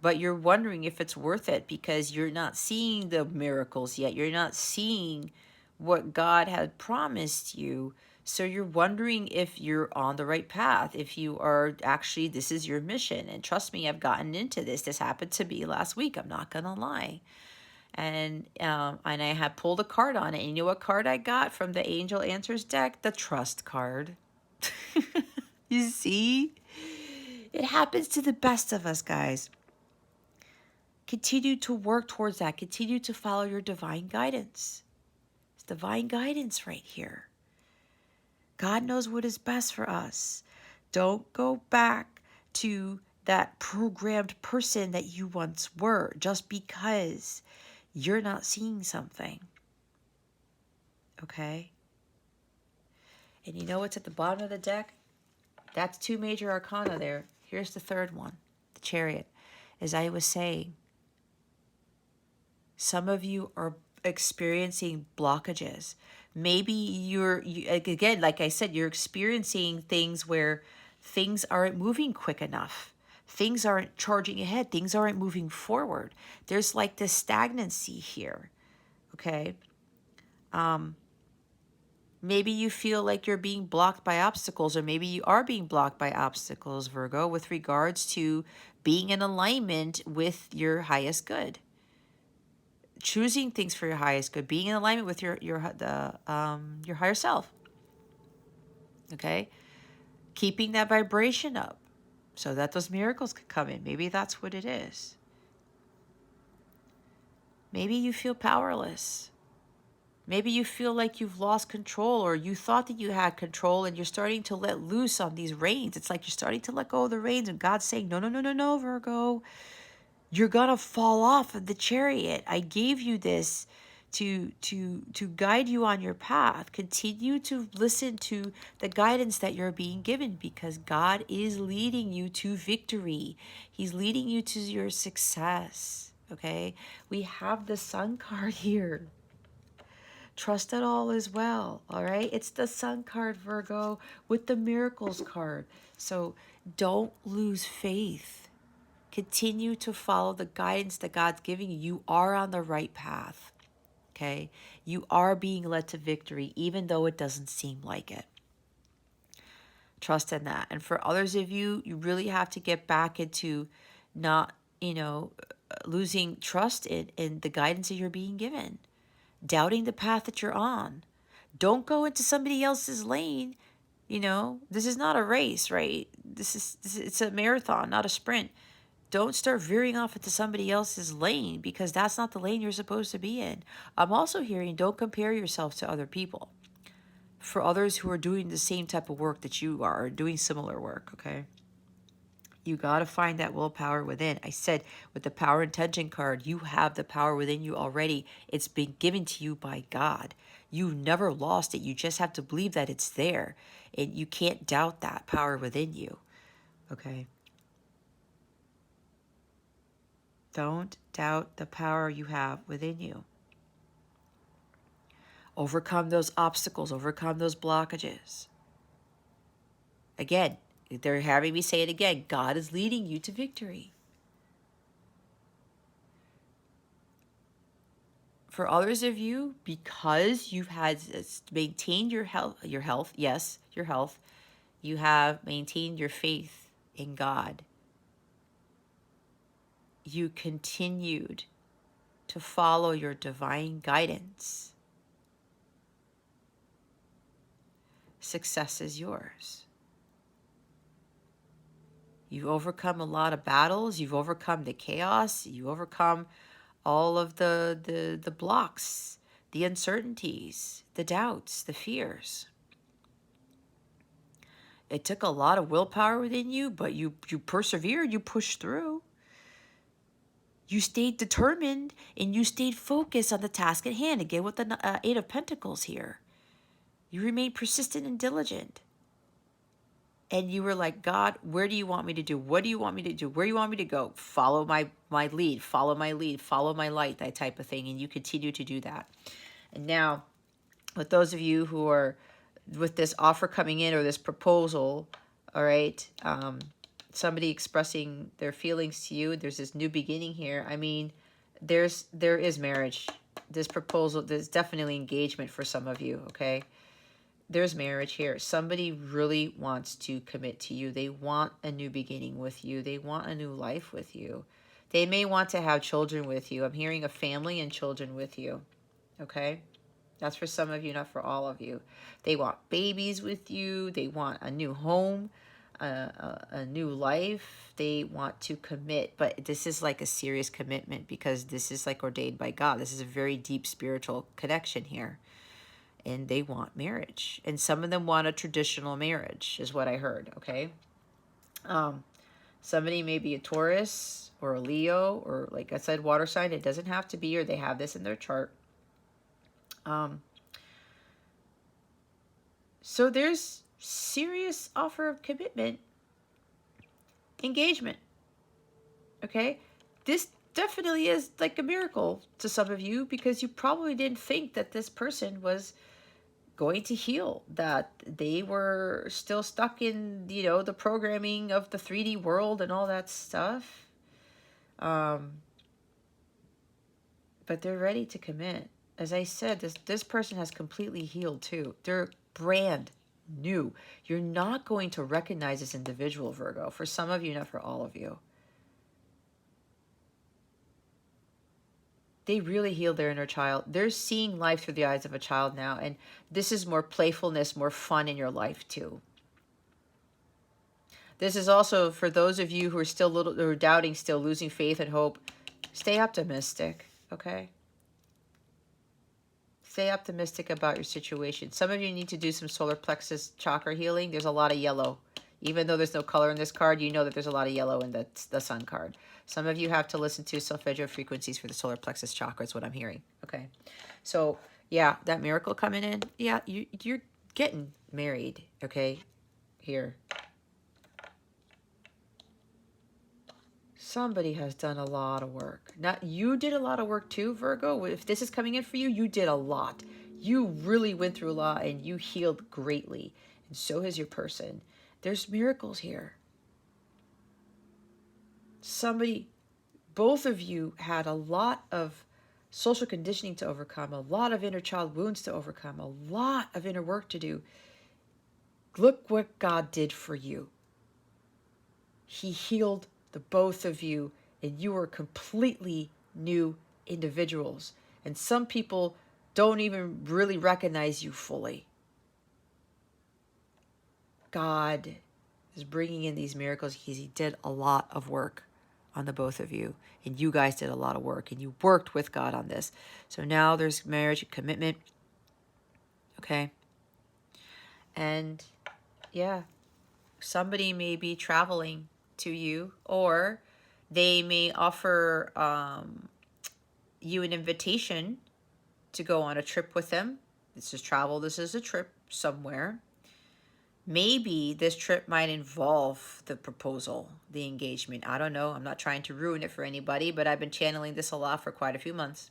but you're wondering if it's worth it because you're not seeing the miracles yet. You're not seeing what God had promised you. So you're wondering if you're on the right path, if you are actually, this is your mission. And trust me, I've gotten into this. This happened to me last week. I'm not going to lie. And I had pulled a card on it. And you know what card I got from the Angel Answers deck? The Trust card. You see? It happens to the best of us, guys. Continue to work towards that. Continue to follow your divine guidance. It's divine guidance right here. God knows what is best for us. Don't go back to that programmed person that you once were just because you're not seeing something. Okay? And you know what's at the bottom of the deck? That's 2 major arcana there. Here's the third one, the Chariot. As I was saying, some of you are experiencing blockages. Maybe again, like I said, you're experiencing things where things aren't moving quick enough. Things aren't charging ahead. Things aren't moving forward. There's like this stagnancy here. Okay? Maybe you feel like you're being blocked by obstacles, or maybe you are being blocked by obstacles, Virgo, with regards to being in alignment with your highest good. Choosing things for your highest good, being in alignment with your higher self. Okay? Keeping that vibration up so that those miracles could come in. Maybe that's what it is. Maybe you feel powerless. Maybe you feel like you've lost control, or you thought that you had control and you're starting to let loose on these reins. It's like you're starting to let go of the reins, and God's saying, no, no, no, no, no, Virgo. You're going to fall off of the chariot. I gave you this to guide you on your path. Continue to listen to the guidance that you're being given, because God is leading you to victory. He's leading you to your success. Okay? We have the Sun card here. Trust that all is well, all right? It's the Sun card, Virgo, with the Miracles card. So don't lose faith. Continue to follow the guidance that God's giving you. You are on the right path, okay? You are being led to victory, even though it doesn't seem like it. Trust in that. And for others of you, you really have to get back into not, losing trust in the guidance that you're being given. Doubting the path that you're on. Don't go into somebody else's lane. This is not a race, right? It's a marathon, not a sprint. Don't start veering off into somebody else's lane, because that's not the lane you're supposed to be in. I'm also hearing, don't compare yourself to other people. For others who are doing the same type of work that you are, doing similar work, okay? You got to find that willpower within. I said with the power intention card, you have the power within you already. It's been given to you by God. You never lost it. You just have to believe that it's there. And you can't doubt that power within you. Okay? Don't doubt the power you have within you. Overcome those obstacles. Overcome those blockages. Again, they're having me say it again. God is leading you to victory. For others of you, because you've had maintained your health, yes, your health, you have maintained your faith in God. You continued to follow your divine guidance. Success is yours. You've overcome a lot of battles. You've overcome the chaos. You overcome all of the blocks, the uncertainties, the doubts, the fears. It took a lot of willpower within you, but you persevered, you pushed through. You stayed determined, and you stayed focused on the task at hand. Again, with the Eight of Pentacles here. You remained persistent and diligent. And you were like, God, where do you want me to do? What do you want me to do? Where do you want me to go? Follow my lead, follow my lead, follow my light, that type of thing. And you continue to do that. And now, with those of you who are with this offer coming in or this proposal, all right, somebody expressing their feelings to you, there's this new beginning here. I mean, there is marriage. This proposal, there's definitely engagement for some of you, okay? There's marriage here. Somebody really wants to commit to you. They want a new beginning with you. They want a new life with you. They may want to have children with you. I'm hearing a family and children with you, okay? That's for some of you, not for all of you. They want babies with you. They want a new home, a new life. They want to commit. But this is like a serious commitment because this is like ordained by God. This is a very deep spiritual connection here. And they want marriage. And some of them want a traditional marriage, is what I heard, okay? Somebody may be a Taurus or a Leo or, like I said, water sign. It doesn't have to be, or they have this in their chart. So there's serious offer of commitment, engagement, okay? This definitely is like a miracle to some of you because you probably didn't think that this person was going to heal, that they were still stuck in, you know, the programming of the 3D world and all that stuff. But they're ready to commit. As I said, this person has completely healed too. They're brand new. You're not going to recognize this individual, Virgo. For some of you, not for all of you. They really healed their inner child. They're seeing life through the eyes of a child now. And this is more playfulness, more fun in your life too. This is also for those of you who are still who are doubting, still losing faith and hope. Stay optimistic, okay? Stay optimistic about your situation. Some of you need to do some solar plexus chakra healing. There's a lot of yellow. Even though there's no color in this card, you know that there's a lot of yellow in the sun card. Some of you have to listen to solfeggio frequencies for the solar plexus chakra is what I'm hearing. Okay. So, yeah, that miracle coming in. Yeah, you're getting married, okay, here. Somebody has done a lot of work. Now, you did a lot of work too, Virgo. If this is coming in for you, you did a lot. You really went through a lot and you healed greatly. And so has your person. There's miracles here. Somebody, both of you had a lot of social conditioning to overcome, a lot of inner child wounds to overcome, a lot of inner work to do. Look what God did for you. He healed the both of you, and you are completely new individuals. And some people don't even really recognize you fully. God is bringing in these miracles because he did a lot of work on the both of you. And you guys did a lot of work, and you worked with God on this. So now there's marriage, commitment. Okay. And yeah, somebody may be traveling to you, or they may offer you an invitation to go on a trip with them. This is travel. This is a trip somewhere. Maybe this trip might involve the proposal, the engagement. I don't know. I'm not trying to ruin it for anybody, but I've been channeling this a lot for quite a few months.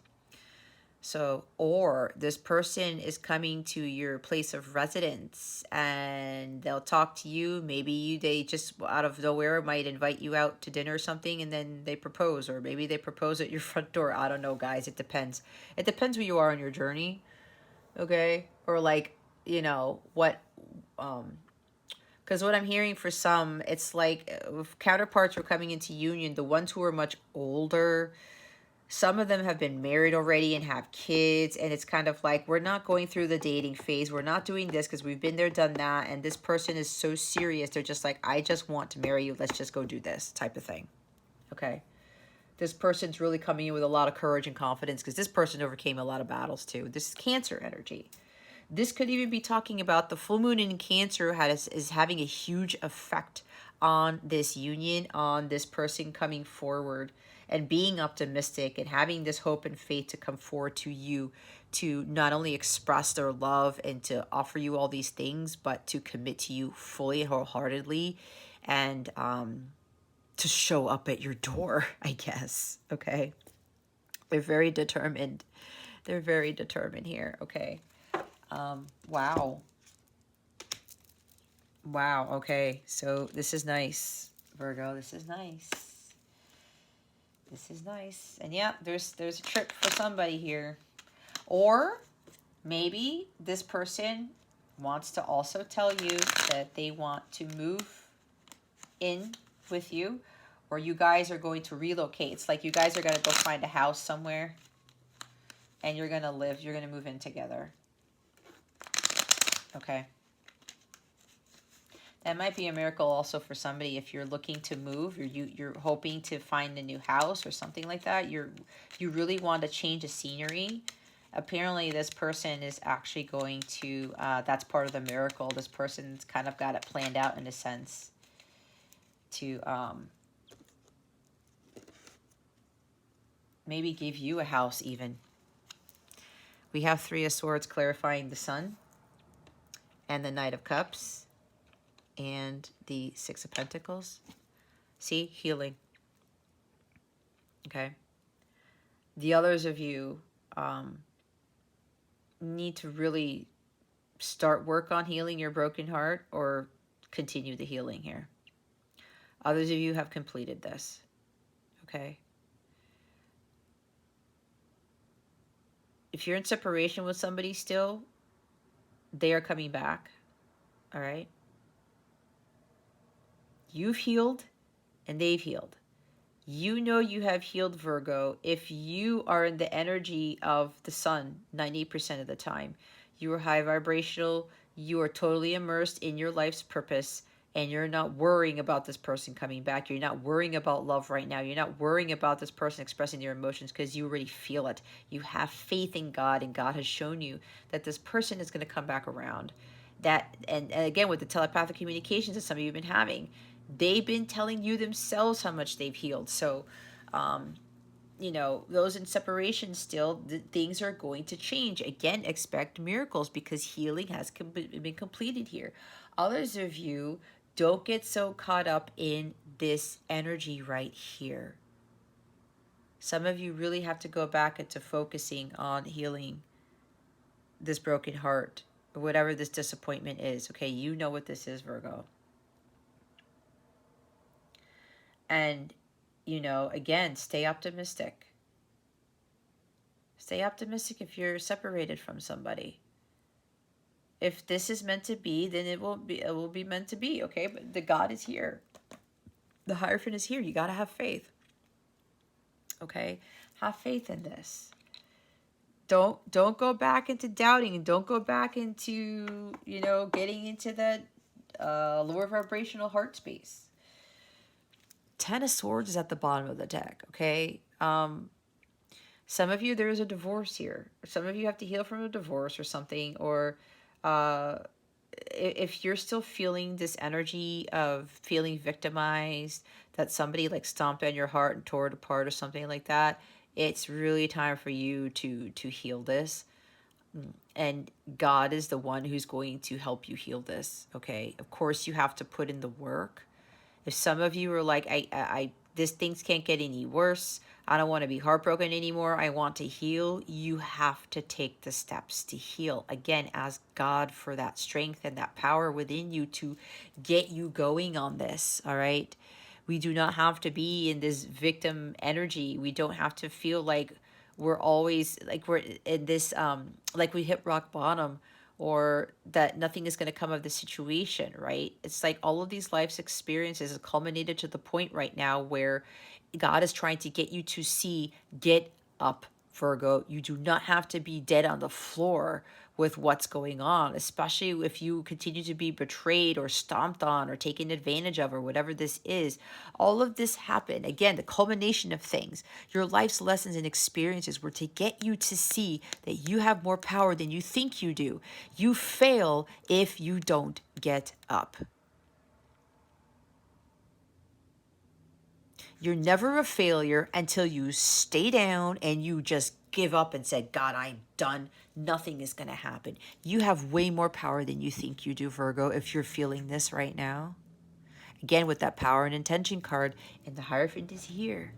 So, or this person is coming to your place of residence and they'll talk to you. Maybe they just out of nowhere might invite you out to dinner or something, and then they propose, or maybe they propose at your front door. I don't know, guys. It depends. It depends where you are on your journey. Okay. Or like, you know, what, because what I'm hearing for some, it's like if counterparts were coming into union, the ones who are much older, some of them have been married already and have kids, and it's kind of like, we're not going through the dating phase. We're not doing this because we've been there, done that, and this person is so serious. They're just like, I just want to marry you. Let's just go do this type of thing. Okay? This person's really coming in with a lot of courage and confidence because this person overcame a lot of battles too. This is Cancer energy. This could even be talking about the full moon in Cancer is having a huge effect on this union, on this person coming forward. and being optimistic and having this hope and faith to come forward to you, to not only express their love and to offer you all these things, but to commit to you fully and wholeheartedly, and to show up at your door, I guess. Okay. They're very determined. They're very determined here. Okay. Wow. Wow. Okay. So this is nice, Virgo. This is nice. This is nice. And yeah, there's a trip for somebody here. Or maybe this person wants to also tell you that they want to move in with you, or you guys are going to relocate. It's like you guys are going to go find a house somewhere and you're going to live, you're going to move in together. Okay. That might be a miracle also for somebody if you're looking to move, or you're hoping to find a new house or something like that. You really want to change the scenery. Apparently this person is actually going to, that's part of the miracle. This person's kind of got it planned out in a sense to maybe give you a house even. We have Three of Swords clarifying the Sun and the Knight of Cups and the Six of Pentacles. See, healing. Okay. The others of you need to really start work on healing your broken heart or continue the healing here. Others of you have completed this. Okay. If you're in separation with somebody still, they are coming back. All right. You've healed and they've healed. You know you have healed, Virgo, if you are in the energy of the sun 90% of the time. You are high vibrational. You are totally immersed in your life's purpose, and you're not worrying about this person coming back. You're not worrying about love right now. You're not worrying about this person expressing their emotions because you already feel it. You have faith in God, and God has shown you that this person is going to come back around. That, and again, with the telepathic communications that some of you have been having, they've been telling you themselves how much they've healed. So, you know, those in separation still, things are going to change. Again, expect miracles because healing has been completed here. Others of you, don't get so caught up in this energy right here. Some of you really have to go back into focusing on healing this broken heart, or whatever this disappointment is. Okay, you know what this is, Virgo. And, you know, again, stay optimistic. Stay optimistic if you're separated from somebody. If this is meant to be, then it will be meant to be, okay? But the God is here. The Hierophant is here. You got to have faith. Okay? Have faith in this. Don't go back into doubting, and don't go back into, you know, getting into that lower vibrational heart space. Ten of Swords is at the bottom of the deck, okay? Some of you, there is a divorce here. Some of you have to heal from a divorce or something, or if you're still feeling this energy of feeling victimized, that somebody like stomped on your heart and tore it apart or something like that, it's really time for you to heal this. And God is the one who's going to help you heal this, okay? Of course, you have to put in the work. If some of you are like, this things can't get any worse, I don't want to be heartbroken anymore, I want to heal, you have to take the steps to heal. Again, ask God for that strength and that power within you to get you going on this, all right? We do not have to be in this victim energy. We don't have to feel like we're always, like we're in this, like we hit rock bottom, or that nothing is going to come of the situation, right? It's like all of these life's experiences have culminated to the point right now where God is trying to get you to see, get up, Virgo. You do not have to be dead on the floor with what's going on, especially if you continue to be betrayed or stomped on or taken advantage of or whatever this is. All of this happened. Again, the culmination of things. Your life's lessons and experiences were to get you to see that you have more power than you think you do. You fail if you don't get up. You're never a failure until you stay down and you just give up and say, God, I'm done. Nothing is going to happen. You have way more power than you think you do, Virgo, if you're feeling this right now. Again, with that power and intention card, and the Hierophant is here.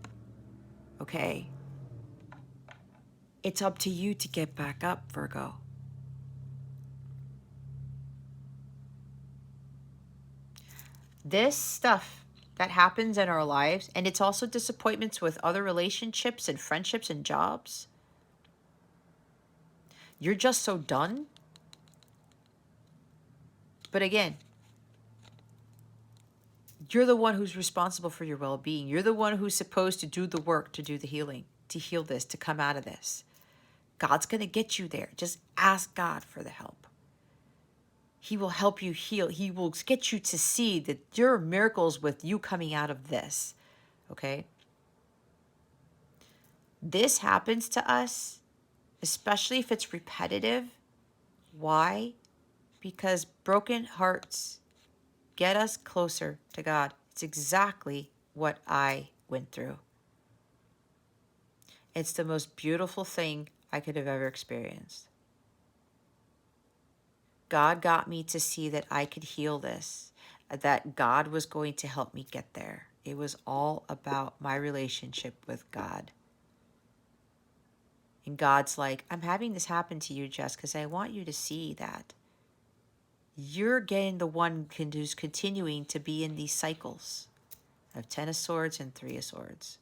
Okay? It's up to you to get back up, Virgo. This stuff that happens in our lives, and it's also disappointments with other relationships and friendships and jobs. You're just so done. But again, you're the one who's responsible for your well-being. You're the one who's supposed to do the work, to do the healing, to heal this, to come out of this. God's going to get you there. Just ask God for the help. He will help you heal. He will get you to see that there are miracles with you coming out of this. Okay? This happens to us, especially if it's repetitive. Why? Because broken hearts get us closer to God. It's exactly what I went through. It's the most beautiful thing I could have ever experienced. God got me to see that I could heal this, that God was going to help me get there. It was all about my relationship with God. And God's like, I'm having this happen to you, Jess, because I want you to see that you're getting the one who's continuing to be in these cycles of 10 of Swords and 3 of Swords.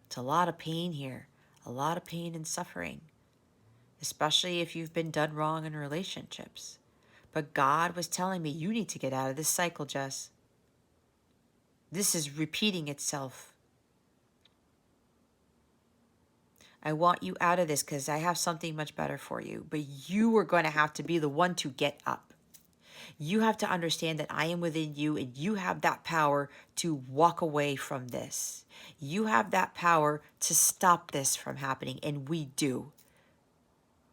It's a lot of pain here, a lot of pain and suffering, especially if you've been done wrong in relationships. But God was telling me, you need to get out of this cycle, Jess. This is repeating itself. I want you out of this because I have something much better for you. But you are going to have to be the one to get up. You have to understand that I am within you and you have that power to walk away from this. You have that power to stop this from happening, and we do.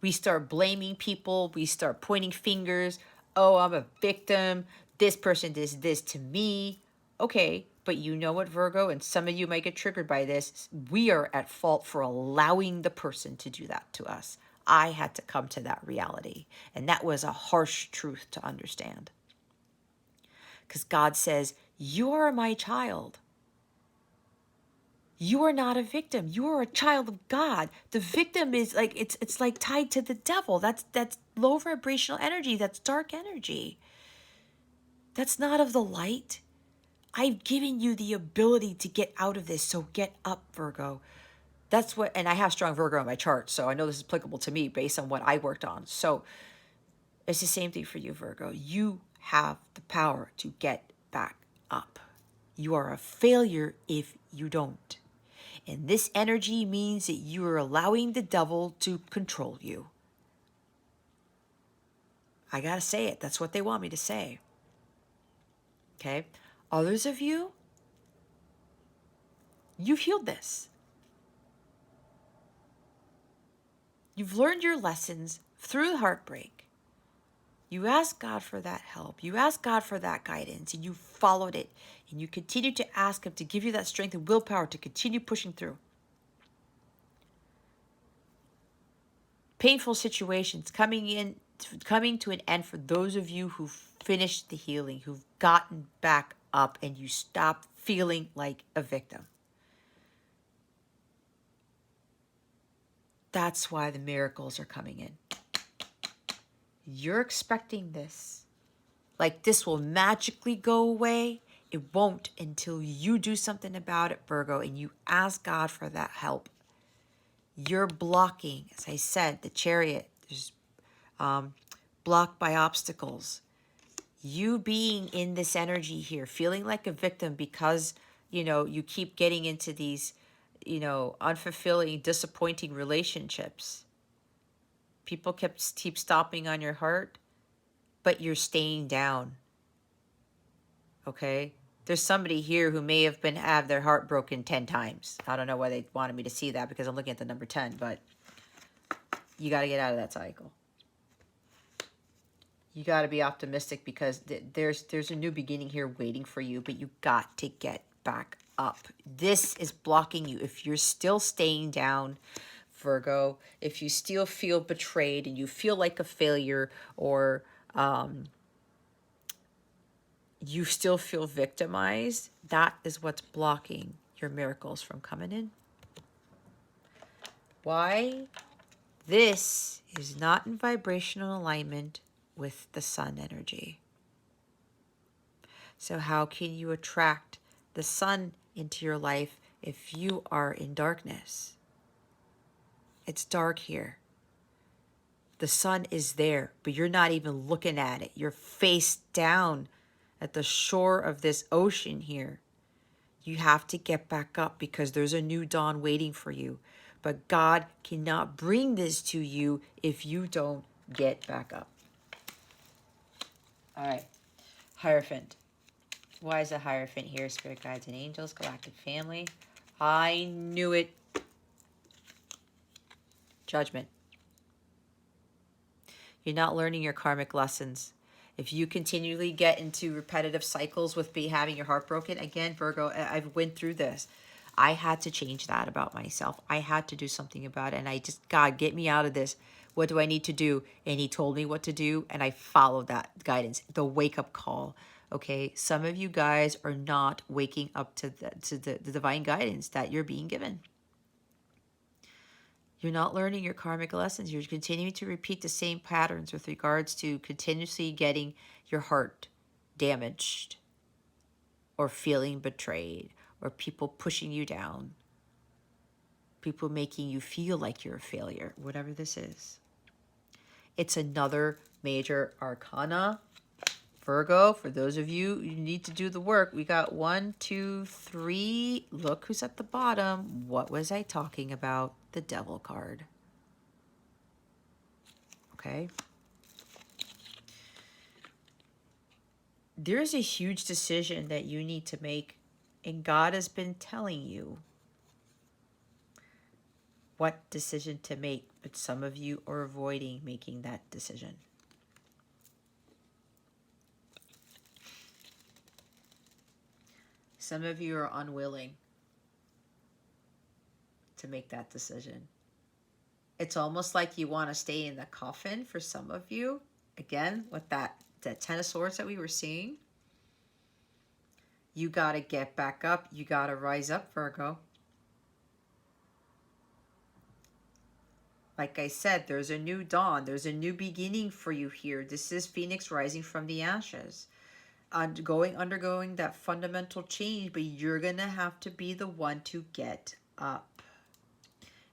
We start blaming people. We start pointing fingers. Oh, I'm a victim. This person did this to me. Okay, but you know what, Virgo, and some of you might get triggered by this. We are at fault for allowing the person to do that to us. I had to come to that reality. And that was a harsh truth to understand. Because God says, you are my child. You are not a victim. You are a child of God. The victim is like, it's like tied to the devil. That's low vibrational energy. That's dark energy. That's not of the light. I've given you the ability to get out of this. So get up, Virgo. That's what, and I have strong Virgo on my chart, so I know this is applicable to me based on what I worked on. So it's the same thing for you, Virgo. You have the power to get back up. You are a failure if you don't. And this energy means that you are allowing the devil to control you. I gotta say it. That's what they want me to say. Okay? Others of you, you've healed this. You've learned your lessons through heartbreak. You asked God for that help. You asked God for that guidance, and you followed it. And you continue to ask Him to give you that strength and willpower to continue pushing through. Painful situations coming to an end for those of you who've finished the healing, who've gotten back up, and you stop feeling like a victim. That's why the miracles are coming in. You're expecting this. Like this will magically go away. It won't until you do something about it, Virgo, and you ask God for that help. You're blocking, as I said, the Chariot. There's blocked by obstacles. You being in this energy here, feeling like a victim because, you keep getting into these, unfulfilling, disappointing relationships. People keep stopping on your heart, but you're staying down. Okay? There's somebody here who may have their heart broken 10 times. I don't know why they wanted me to see that because I'm looking at the number 10, but you got to get out of that cycle. You got to be optimistic because there's a new beginning here waiting for you, but you got to get back up. This is blocking you. If you're still staying down, Virgo, if you still feel betrayed and you feel like a failure, or you still feel victimized, that is what's blocking your miracles from coming in. Why? This is not in vibrational alignment with the sun energy. So how can you attract the sun into your life if you are in darkness? It's dark here. The sun is there, but you're not even looking at it. You're face down at the shore of this ocean here. You have to get back up because there's a new dawn waiting for you. But God cannot bring this to you if you don't get back up. All right. Hierophant. Why is the Hierophant here? Spirit guides and angels, galactic family. I knew it. Judgment. You're not learning your karmic lessons. If you continually get into repetitive cycles with having your heart broken, again, Virgo, I've went through this. I had to change that about myself. I had to do something about it. And I just, God, get me out of this. What do I need to do? And he told me what to do. And I followed that guidance, the wake-up call. Okay, some of you guys are not waking up to the divine guidance that you're being given. You're not learning your karmic lessons. You're continuing to repeat the same patterns with regards to continuously getting your heart damaged or feeling betrayed or people pushing you down, people making you feel like you're a failure, whatever this is. It's another major arcana. Virgo, for those of you who need to do the work, we got 1, 2, 3. Look who's at the bottom. What was I talking about? The Devil card. Okay. There's a huge decision that you need to make, and God has been telling you what decision to make, but some of you are avoiding making that decision. Some of you are unwilling to make that decision. It's almost like you want to stay in the coffin for some of you. Again, with that Ten of Swords that we were seeing. You got to get back up. You got to rise up, Virgo. Like I said, there's a new dawn. There's a new beginning for you here. This is Phoenix rising from the ashes. Undergoing that fundamental change, but you're going to have to be the one to get up.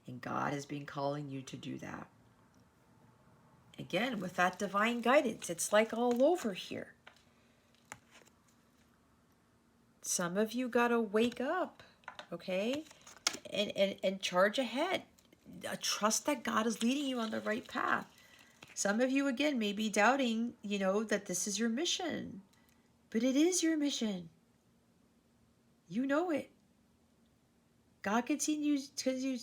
And God has been calling you to do that. Again, with that divine guidance, it's like all over here. Some of you got to wake up, okay? And charge ahead. Trust that God is leading you on the right path. Some of you, again, may be doubting, that this is your mission. But it is your mission. You know it. God continues to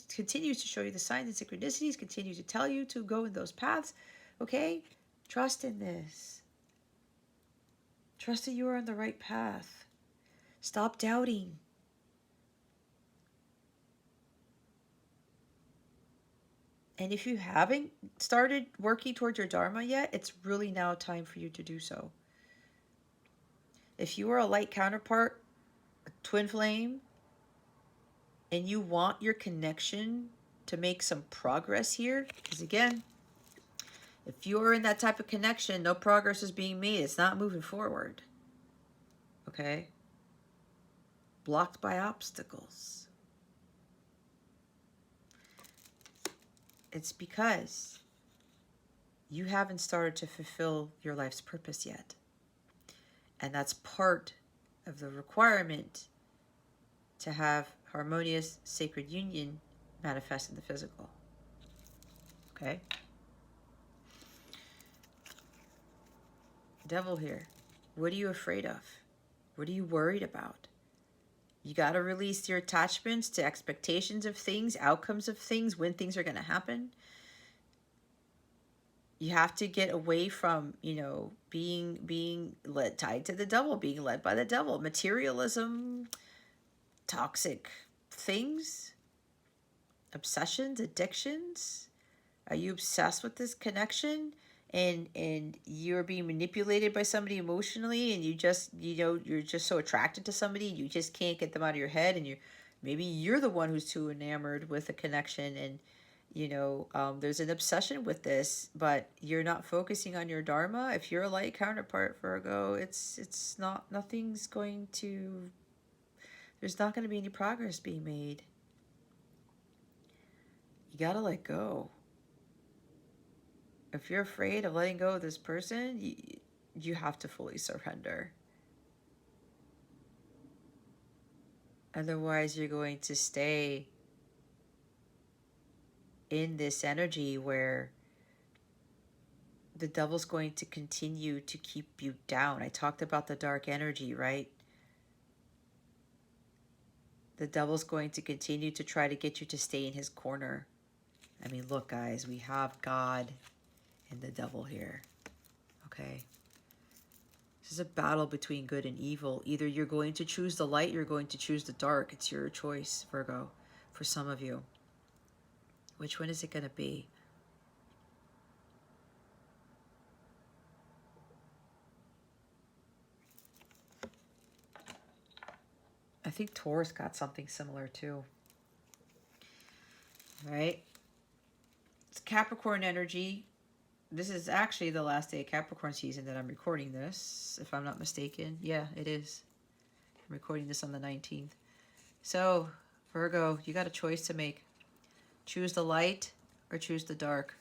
show you the signs and synchronicities, continues to tell you to go in those paths. Okay? Trust in this. Trust that you are on the right path. Stop doubting. And if you haven't started working towards your Dharma yet, it's really now time for you to do so. If you are a light counterpart, a twin flame, and you want your connection to make some progress here, because again, if you're in that type of connection, no progress is being made. It's not moving forward. Okay? Blocked by obstacles. It's because you haven't started to fulfill your life's purpose yet. And that's part of the requirement to have harmonious sacred union manifest in the physical. Okay? Devil here. What are you afraid of? What are you worried about? You got to release your attachments to expectations of things, outcomes of things, when things are going to happen. You have to get away from, being tied to the devil, being led by the devil. Materialism, toxic things, obsessions, addictions? Are you obsessed with this connection? And you're being manipulated by somebody emotionally, and you just, you're just so attracted to somebody, you just can't get them out of your head, and maybe you're the one who's too enamored with a connection, and there's an obsession with this, but you're not focusing on your dharma. If you're a light counterpart, Virgo, it's not, there's not going to be any progress being made. You got to let go. If you're afraid of letting go of this person, you have to fully surrender. Otherwise, you're going to stay in this energy where the devil's going to continue to keep you down. I talked about the dark energy, right? The devil's going to continue to try to get you to stay in his corner. I mean, look, guys, we have God and the devil here, okay? This is a battle between good and evil. Either you're going to choose the light, you're going to choose the dark. It's your choice, Virgo, for some of you. Which one is it going to be? I think Taurus got something similar too. All right? It's Capricorn energy. This is actually the last day of Capricorn season that I'm recording this, if I'm not mistaken. Yeah, it is. I'm recording this on the 19th. So, Virgo, you got a choice to make. Choose the light or choose the dark.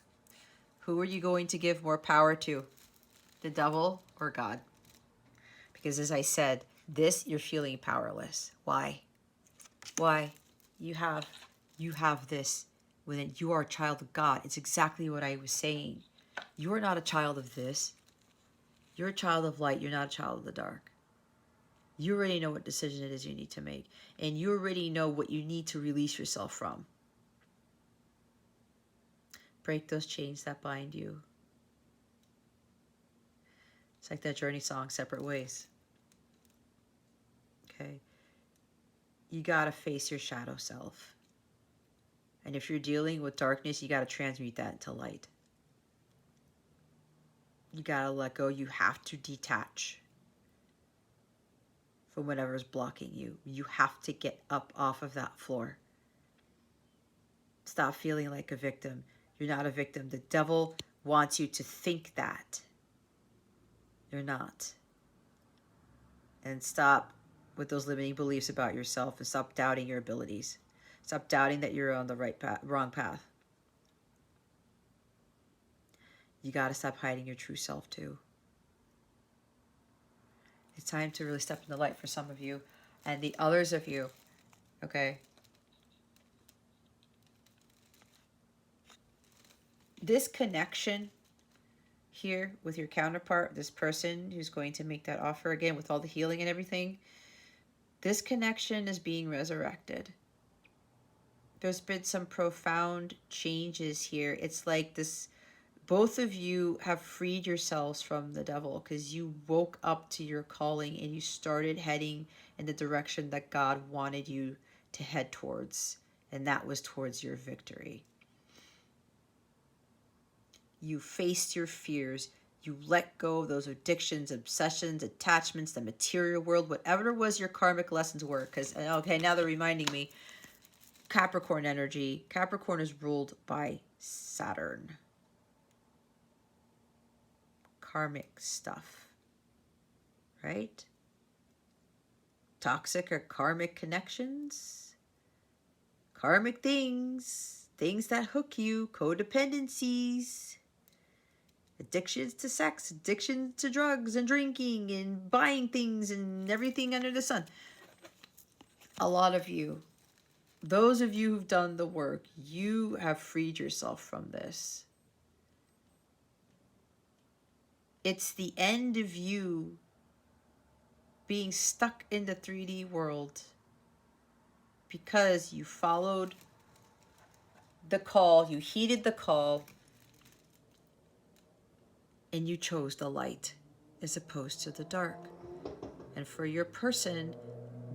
Who are you going to give more power to? The devil or God? Because as I said, you're feeling powerless. Why? Why? You have this within. You are a child of God. It's exactly what I was saying. You are not a child of this. You're a child of light. You're not a child of the dark. You already know what decision it is you need to make. And you already know what you need to release yourself from. Break those chains that bind you. It's like that Journey song, Separate Ways. Okay? You got to face your shadow self. And if you're dealing with darkness, you got to transmute that into light. You got to let go. You have to detach from whatever's blocking you. You have to get up off of that floor. Stop feeling like a victim. You're not a victim. The devil wants you to think that. You're not. And stop with those limiting beliefs about yourself, and stop doubting your abilities. Stop doubting that you're on the right path, wrong path. You got to stop hiding your true self too. It's time to really step in the light for some of you. And the others of you, okay? This connection here with your counterpart, this person who's going to make that offer again with all the healing and everything, this connection is being resurrected. There's been some profound changes here. It's like this, both of you have freed yourselves from the devil because you woke up to your calling and you started heading in the direction that God wanted you to head towards. And that was towards your victory. You faced your fears. You let go of those addictions, obsessions, attachments, the material world, whatever it was your karmic lessons were. Because, okay, now they're reminding me, Capricorn energy. Capricorn is ruled by Saturn. Karmic stuff, right? Toxic or karmic connections, karmic things, things that hook you, codependencies, addictions to sex, addictions to drugs and drinking and buying things and everything under the sun. A lot of you, those of you who've done the work, you have freed yourself from this. It's the end of you being stuck in the 3D world because you followed the call, you heeded the call, and you chose the light as opposed to the dark. And for your person,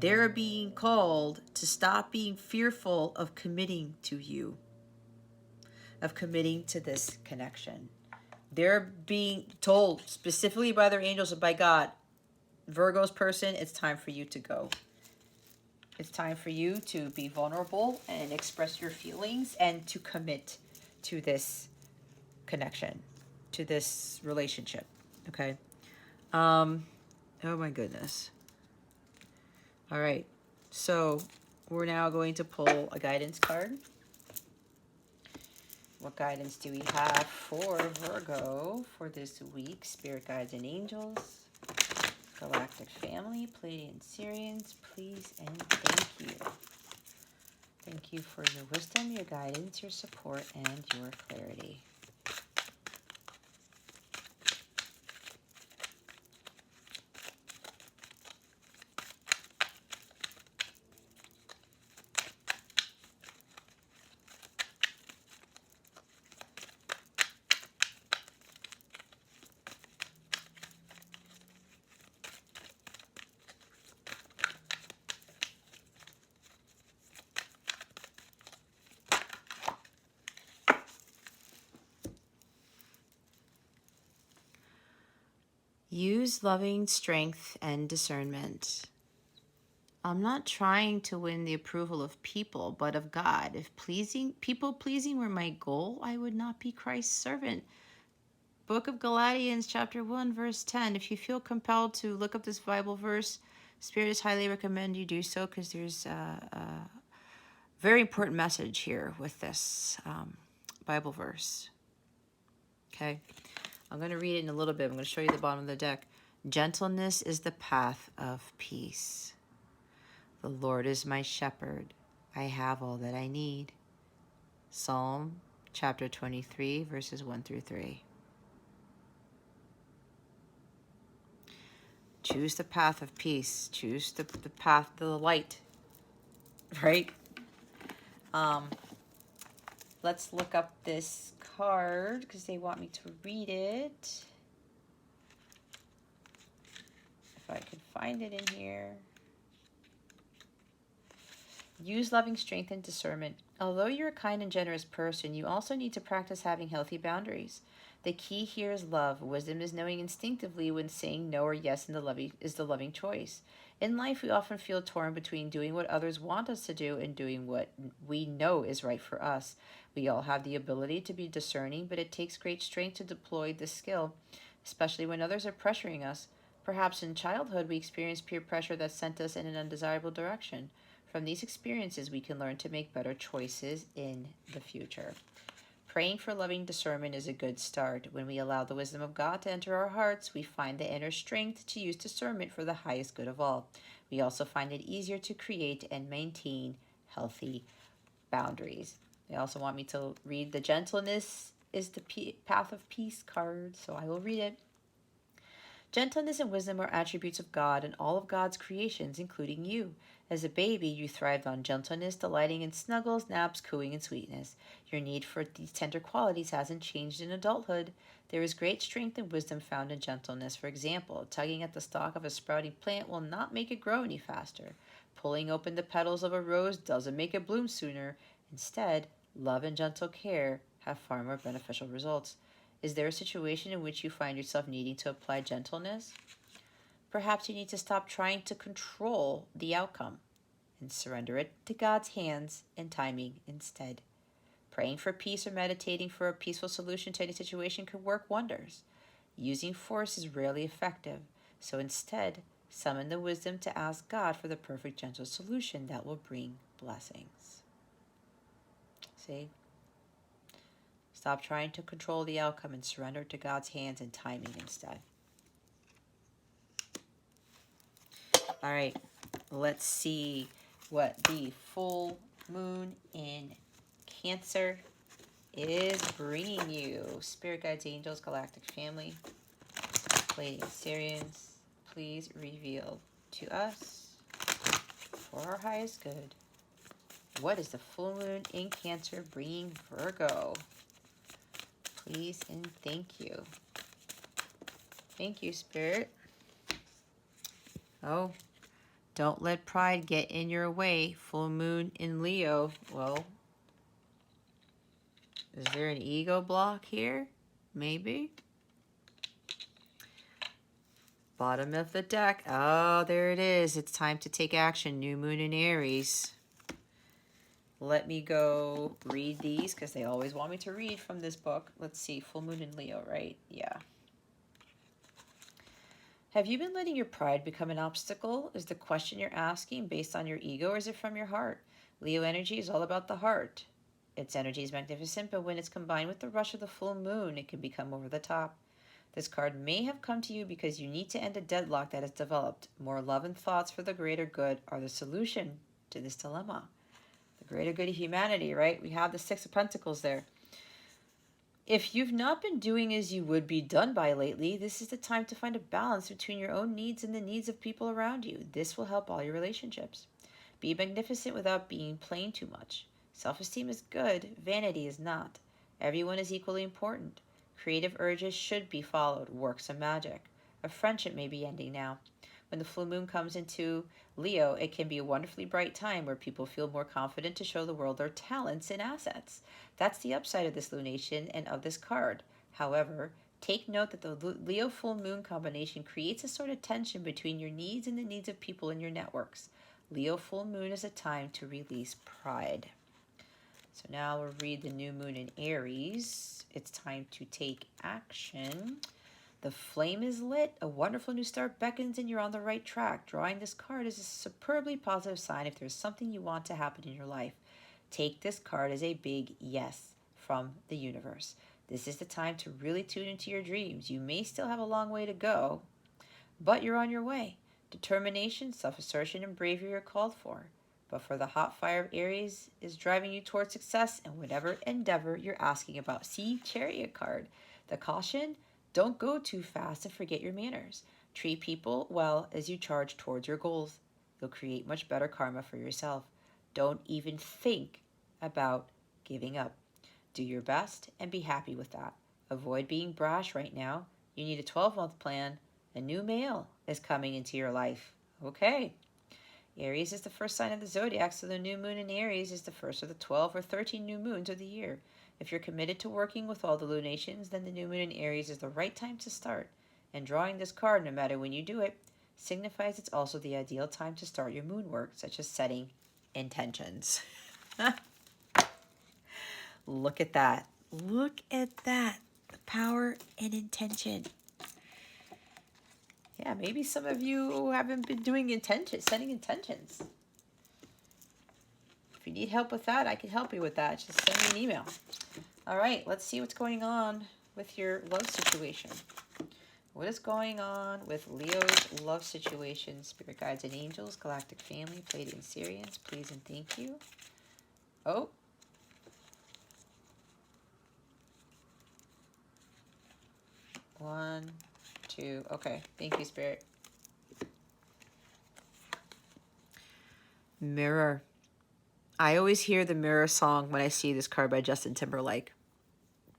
They're being called to stop being fearful of committing to you, of committing to this connection. They're being told specifically by their angels and by God, Virgo's person, it's time for you to go. It's time for you to be vulnerable and express your feelings and to commit to this connection, to this relationship. Okay. Oh my goodness. All right. So we're now going to pull a guidance card. What guidance do we have for Virgo for this week? Spirit guides and angels, galactic family, Pleiadian Syrians, please and thank you. Thank you for your wisdom, your guidance, your support, and your clarity. Use loving strength and discernment. I'm not trying to win the approval of people, but of God. If people pleasing were my goal, I would not be Christ's servant. Book of Galatians, chapter 1, verse 10. If you feel compelled to look up this Bible verse, Spirit highly recommend you do so, because there's a very important message here with this Bible verse. Okay. I'm going to read it in a little bit. I'm going to show you the bottom of the deck. Gentleness is the path of peace. The Lord is my shepherd. I have all that I need. Psalm chapter 23, verses 1 through 3. Choose the path of peace. Choose the path to the light. Right? Let's look up this card because they want me to read it. If I could find it in here. Use loving strength and discernment. Although you're a kind and generous person, you also need to practice having healthy boundaries. The key here is love. Wisdom is knowing instinctively when saying no or yes is the loving choice. In life, we often feel torn between doing what others want us to do and doing what we know is right for us. We all have the ability to be discerning, but it takes great strength to deploy this skill, especially when others are pressuring us. Perhaps in childhood, we experienced peer pressure that sent us in an undesirable direction. From these experiences, we can learn to make better choices in the future. Praying for loving discernment is a good start. When we allow the wisdom of God to enter our hearts, we find the inner strength to use discernment for the highest good of all. We also find it easier to create and maintain healthy boundaries. They also want me to read the gentleness is the path of peace card, so I will read it. Gentleness and wisdom are attributes of God and all of God's creations, including you. As a baby, you thrived on gentleness, delighting in snuggles, naps, cooing, and sweetness. Your need for these tender qualities hasn't changed in adulthood. There is great strength and wisdom found in gentleness. For example, tugging at the stalk of a sprouting plant will not make it grow any faster. Pulling open the petals of a rose doesn't make it bloom sooner. Instead, love and gentle care have far more beneficial results. Is there a situation in which you find yourself needing to apply gentleness? Perhaps you need to stop trying to control the outcome and surrender it to God's hands and timing instead. Praying for peace or meditating for a peaceful solution to any situation could work wonders. Using force is rarely effective, so instead, summon the wisdom to ask God for the perfect gentle solution that will bring blessings. See? Stop trying to control the outcome and surrender to God's hands and timing instead. All right, let's see what the full moon in Cancer is bringing you. Spirit guides, angels, galactic family, Pleiadian Syrians, please reveal to us for our highest good. What is the full moon in Cancer bringing Virgo? Please and thank you. Thank you, Spirit. Oh, Don't let pride get in your way. Full moon in Leo. Well, is there an ego block here? Maybe. Bottom of the deck. Oh, there it is. It's time to take action. New moon in Aries. Let me go read these because they always want me to read from this book. Let's see. Full moon in Leo, right? Yeah. Have you been letting your pride become an obstacle? Is the question you're asking based on your ego, or is it from your heart? Leo energy is all about the heart. Its energy is magnificent, but when it's combined with the rush of the full moon, it can become over the top. This card may have come to you because you need to end a deadlock that has developed. More love and thoughts for the greater good are the solution to this dilemma. The greater good of humanity, right? We have the Six of Pentacles there. If you've not been doing as you would be done by lately, this is the time to find a balance between your own needs and the needs of people around you. This will help all your relationships. Be magnificent without being plain too much. Self-esteem is good, vanity is not. Everyone is equally important. Creative urges should be followed, works of magic. A friendship may be ending now. When the full moon comes into Leo, it can be a wonderfully bright time where people feel more confident to show the world their talents and assets. That's the upside of this lunation and of this card. However, take note that the Leo full moon combination creates a sort of tension between your needs and the needs of people in your networks. Leo full moon is a time to release pride. So now we'll read the new moon in Aries. It's time to take action. The flame is lit. A wonderful new start beckons and you're on the right track. Drawing this card is a superbly positive sign if there's something you want to happen in your life. Take this card as a big yes from the universe. This is the time to really tune into your dreams. You may still have a long way to go, but you're on your way. Determination, self-assertion, and bravery are called for. But for the hot fire of Aries is driving you towards success in whatever endeavor you're asking about. See, Chariot card. The caution, don't go too fast and forget your manners. Treat people well as you charge towards your goals. You'll create much better karma for yourself. Don't even think about giving up. Do your best and be happy with that. Avoid being brash right now. You need a 12-month plan. A new male is coming into your life. Okay. Aries is the first sign of the zodiac, so the new moon in Aries is the first of the 12 or 13 new moons of the year. If you're committed to working with all the lunations, then the new moon in Aries is the right time to start. And drawing this card, no matter when you do it, signifies it's also the ideal time to start your moon work, such as setting intentions. Look at that. Look at that. The power and intention. Yeah, maybe some of you haven't been doing setting intentions. If you need help with that, I can help you with that. Just send me an email. All right, let's see what's going on with your love situation. What is going on with Leo's love situation? Spirit guides and angels, galactic family, Pleiadian Syrians, please and thank you. Oh. One, two. Okay, thank you, Spirit. Mirror. I always hear the Mirror song when I see this card by Justin Timberlake.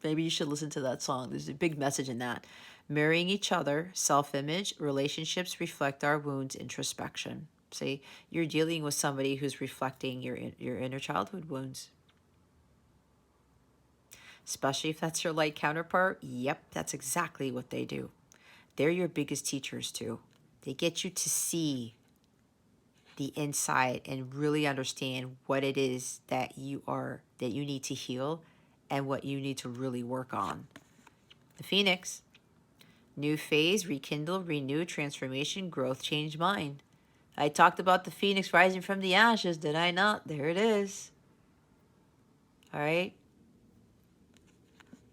Maybe you should listen to that song. There's a big message in that. Mirroring each other, self-image, relationships reflect our wounds, introspection. See, you're dealing with somebody who's reflecting your inner childhood wounds. Especially if that's your light counterpart. Yep, that's exactly what they do. They're your biggest teachers too. They get you to see the inside and really understand what it is that you need to heal and what you need to really work on. The Phoenix, new phase, rekindle, renew, transformation, growth, change mind. I talked about the Phoenix rising from the ashes, did I not? There it is. All right.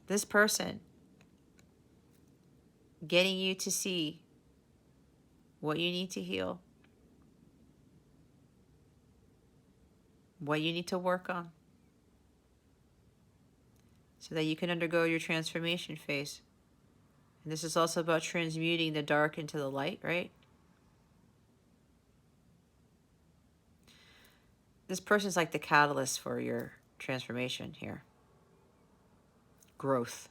This person getting you to see what you need to heal, what you need to work on, so that you can undergo your transformation phase. And this is also about transmuting the dark into the light, right? This person's like the catalyst for your transformation here. Growth,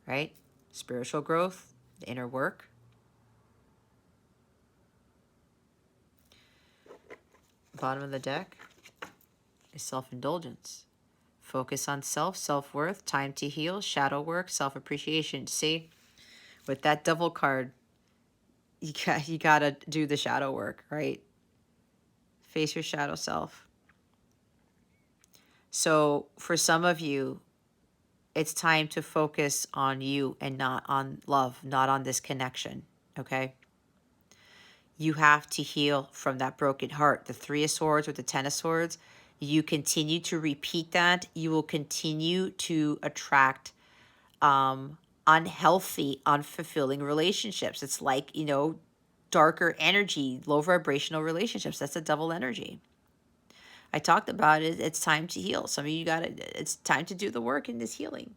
right? Spiritual growth, the inner work. Bottom of the deck is self-indulgence. Focus on self, self-worth, time to heal, shadow work, self-appreciation. See, with that devil card, you gotta do the shadow work, right? Face your shadow self. So for some of you, it's time to focus on you and not on love, not on this connection, okay? You have to heal from that broken heart. The Three of Swords with the Ten of Swords, you continue to repeat that, you will continue to attract unhealthy, unfulfilling relationships. It's like, you know, darker energy, low vibrational relationships. That's a double energy. I talked about it. It's time to heal. Some of you got it. It's time to do the work in this healing.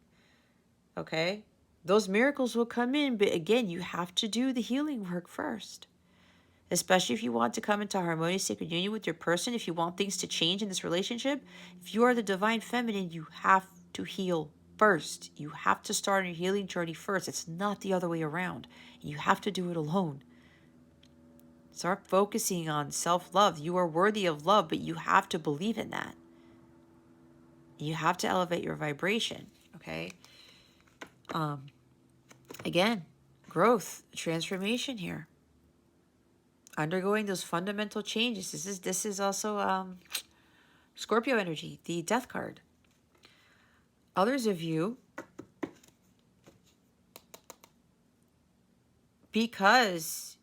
Okay? Those miracles will come in, but again, you have to do the healing work first. Especially if you want to come into harmonious sacred union with your person, if you want things to change in this relationship, if you are the divine feminine, you have to heal first. You have to start on your healing journey first. It's not the other way around. You have to do it alone. Start focusing on self-love. You are worthy of love, but you have to believe in that. You have to elevate your vibration, okay? Again, growth, transformation here. Undergoing those fundamental changes. This is also Scorpio energy, the death card. Others of you, because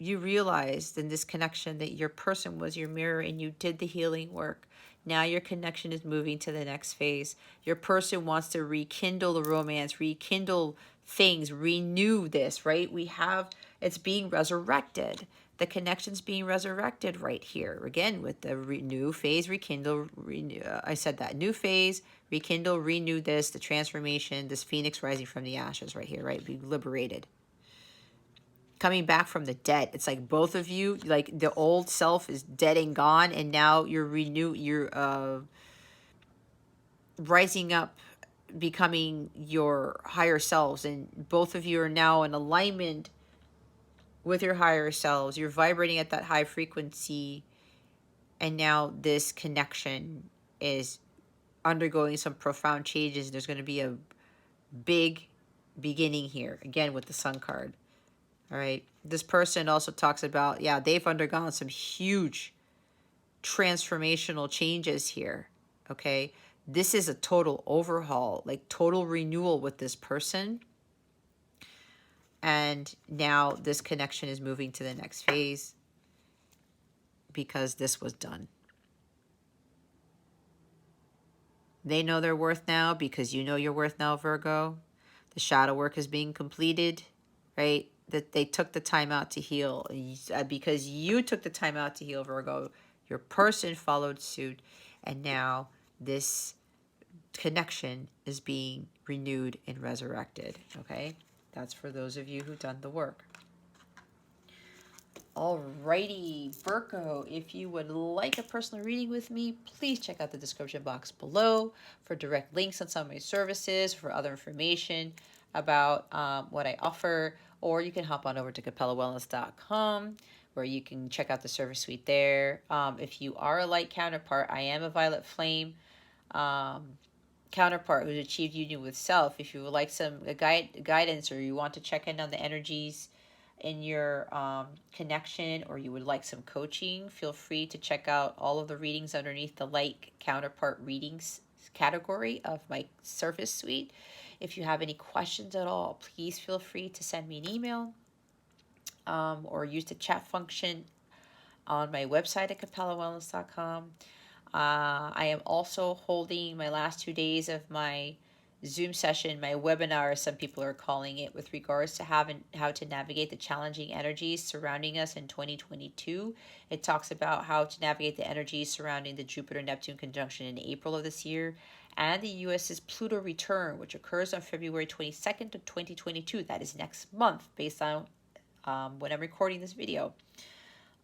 you realized in this connection that your person was your mirror and you did the healing work, now your connection is moving to the next phase. Your person wants to rekindle the romance, rekindle things, renew this, right? It's being resurrected. The connection's being resurrected right here. Again, with the new phase, rekindle, renew. I said that. New phase, rekindle, renew this, the transformation, this phoenix rising from the ashes right here, right? Be liberated. Coming back from the dead. It's like both of you, like the old self is dead and gone, and now you're rising up, becoming your higher selves, and both of you are now in alignment with your higher selves. You're vibrating at that high frequency, and now this connection is undergoing some profound changes. There's going to be a big beginning here, again with the Sun card. All right. This person also talks about, yeah, they've undergone some huge transformational changes here. Okay. This is a total overhaul, like total renewal with this person. And now this connection is moving to the next phase because this was done. They know their worth now because you know your worth now, Virgo. The shadow work is being completed, right? That they took the time out to heal. Because you took the time out to heal, Virgo, your person followed suit. And now this connection is being renewed and resurrected, okay? That's for those of you who've done the work. Alrighty, Virgo, if you would like a personal reading with me, please check out the description box below for direct links on some of my services, for other information about what I offer, or you can hop on over to capellawellness.com where you can check out the service suite there. If you are a light counterpart, I am a violet flame counterpart who's achieved union with self. If you would like some guidance, or you want to check in on the energies in your connection, or you would like some coaching, feel free to check out all of the readings underneath the light counterpart readings category of my service suite. If you have any questions at all, please feel free to send me an email or use the chat function on my website at capellawellness.com. I am also holding my last 2 days of my Zoom session, my webinar, as some people are calling it, with regards to how to navigate the challenging energies surrounding us in 2022. It talks about how to navigate the energies surrounding the Jupiter-Neptune conjunction in April of this year, and the U.S.'s Pluto return, which occurs on February 22nd of 2022. That is next month, based on when I'm recording this video.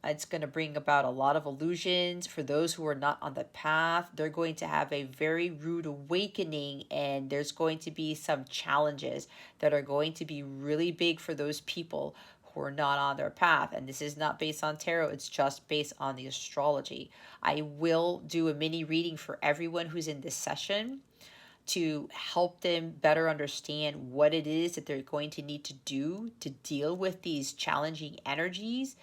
It's going to bring about a lot of illusions for those who are not on the path. They're going to have a very rude awakening, and there's going to be some challenges that are going to be really big for those people who are not on their path. And this is not based on tarot, it's just based on the astrology. I will do a mini reading for everyone who's in this session to help them better understand what it is that they're going to need to do to deal with these challenging energies.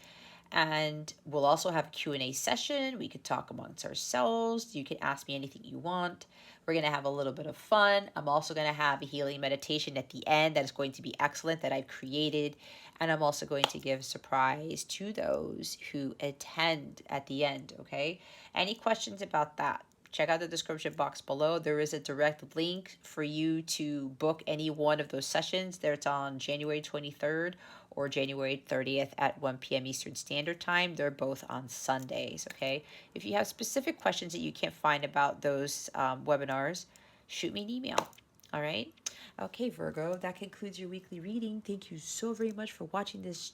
And we'll also have a Q&A session. We could talk amongst ourselves. You can ask me anything you want. We're going to have a little bit of fun. I'm also going to have a healing meditation at the end that is going to be excellent that I've created. And I'm also going to give a surprise to those who attend at the end, okay? Any questions about that? Check out the description box below. There is a direct link for you to book any one of those sessions. There's on January 23rd or January 30th at 1 p.m. Eastern Standard Time. They're both on Sundays, okay? If you have specific questions that you can't find about those webinars, shoot me an email, all right? Okay, Virgo, that concludes your weekly reading. Thank you so very much for watching this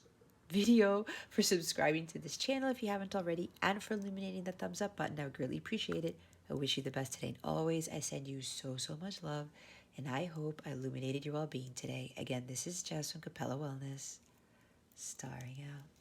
video, for subscribing to this channel if you haven't already, and for illuminating the thumbs up button. I would greatly appreciate it. I wish you the best today, and always I send you so much love, and I hope I illuminated your well-being today. Again, this is Jess from Capella Wellness, starring out.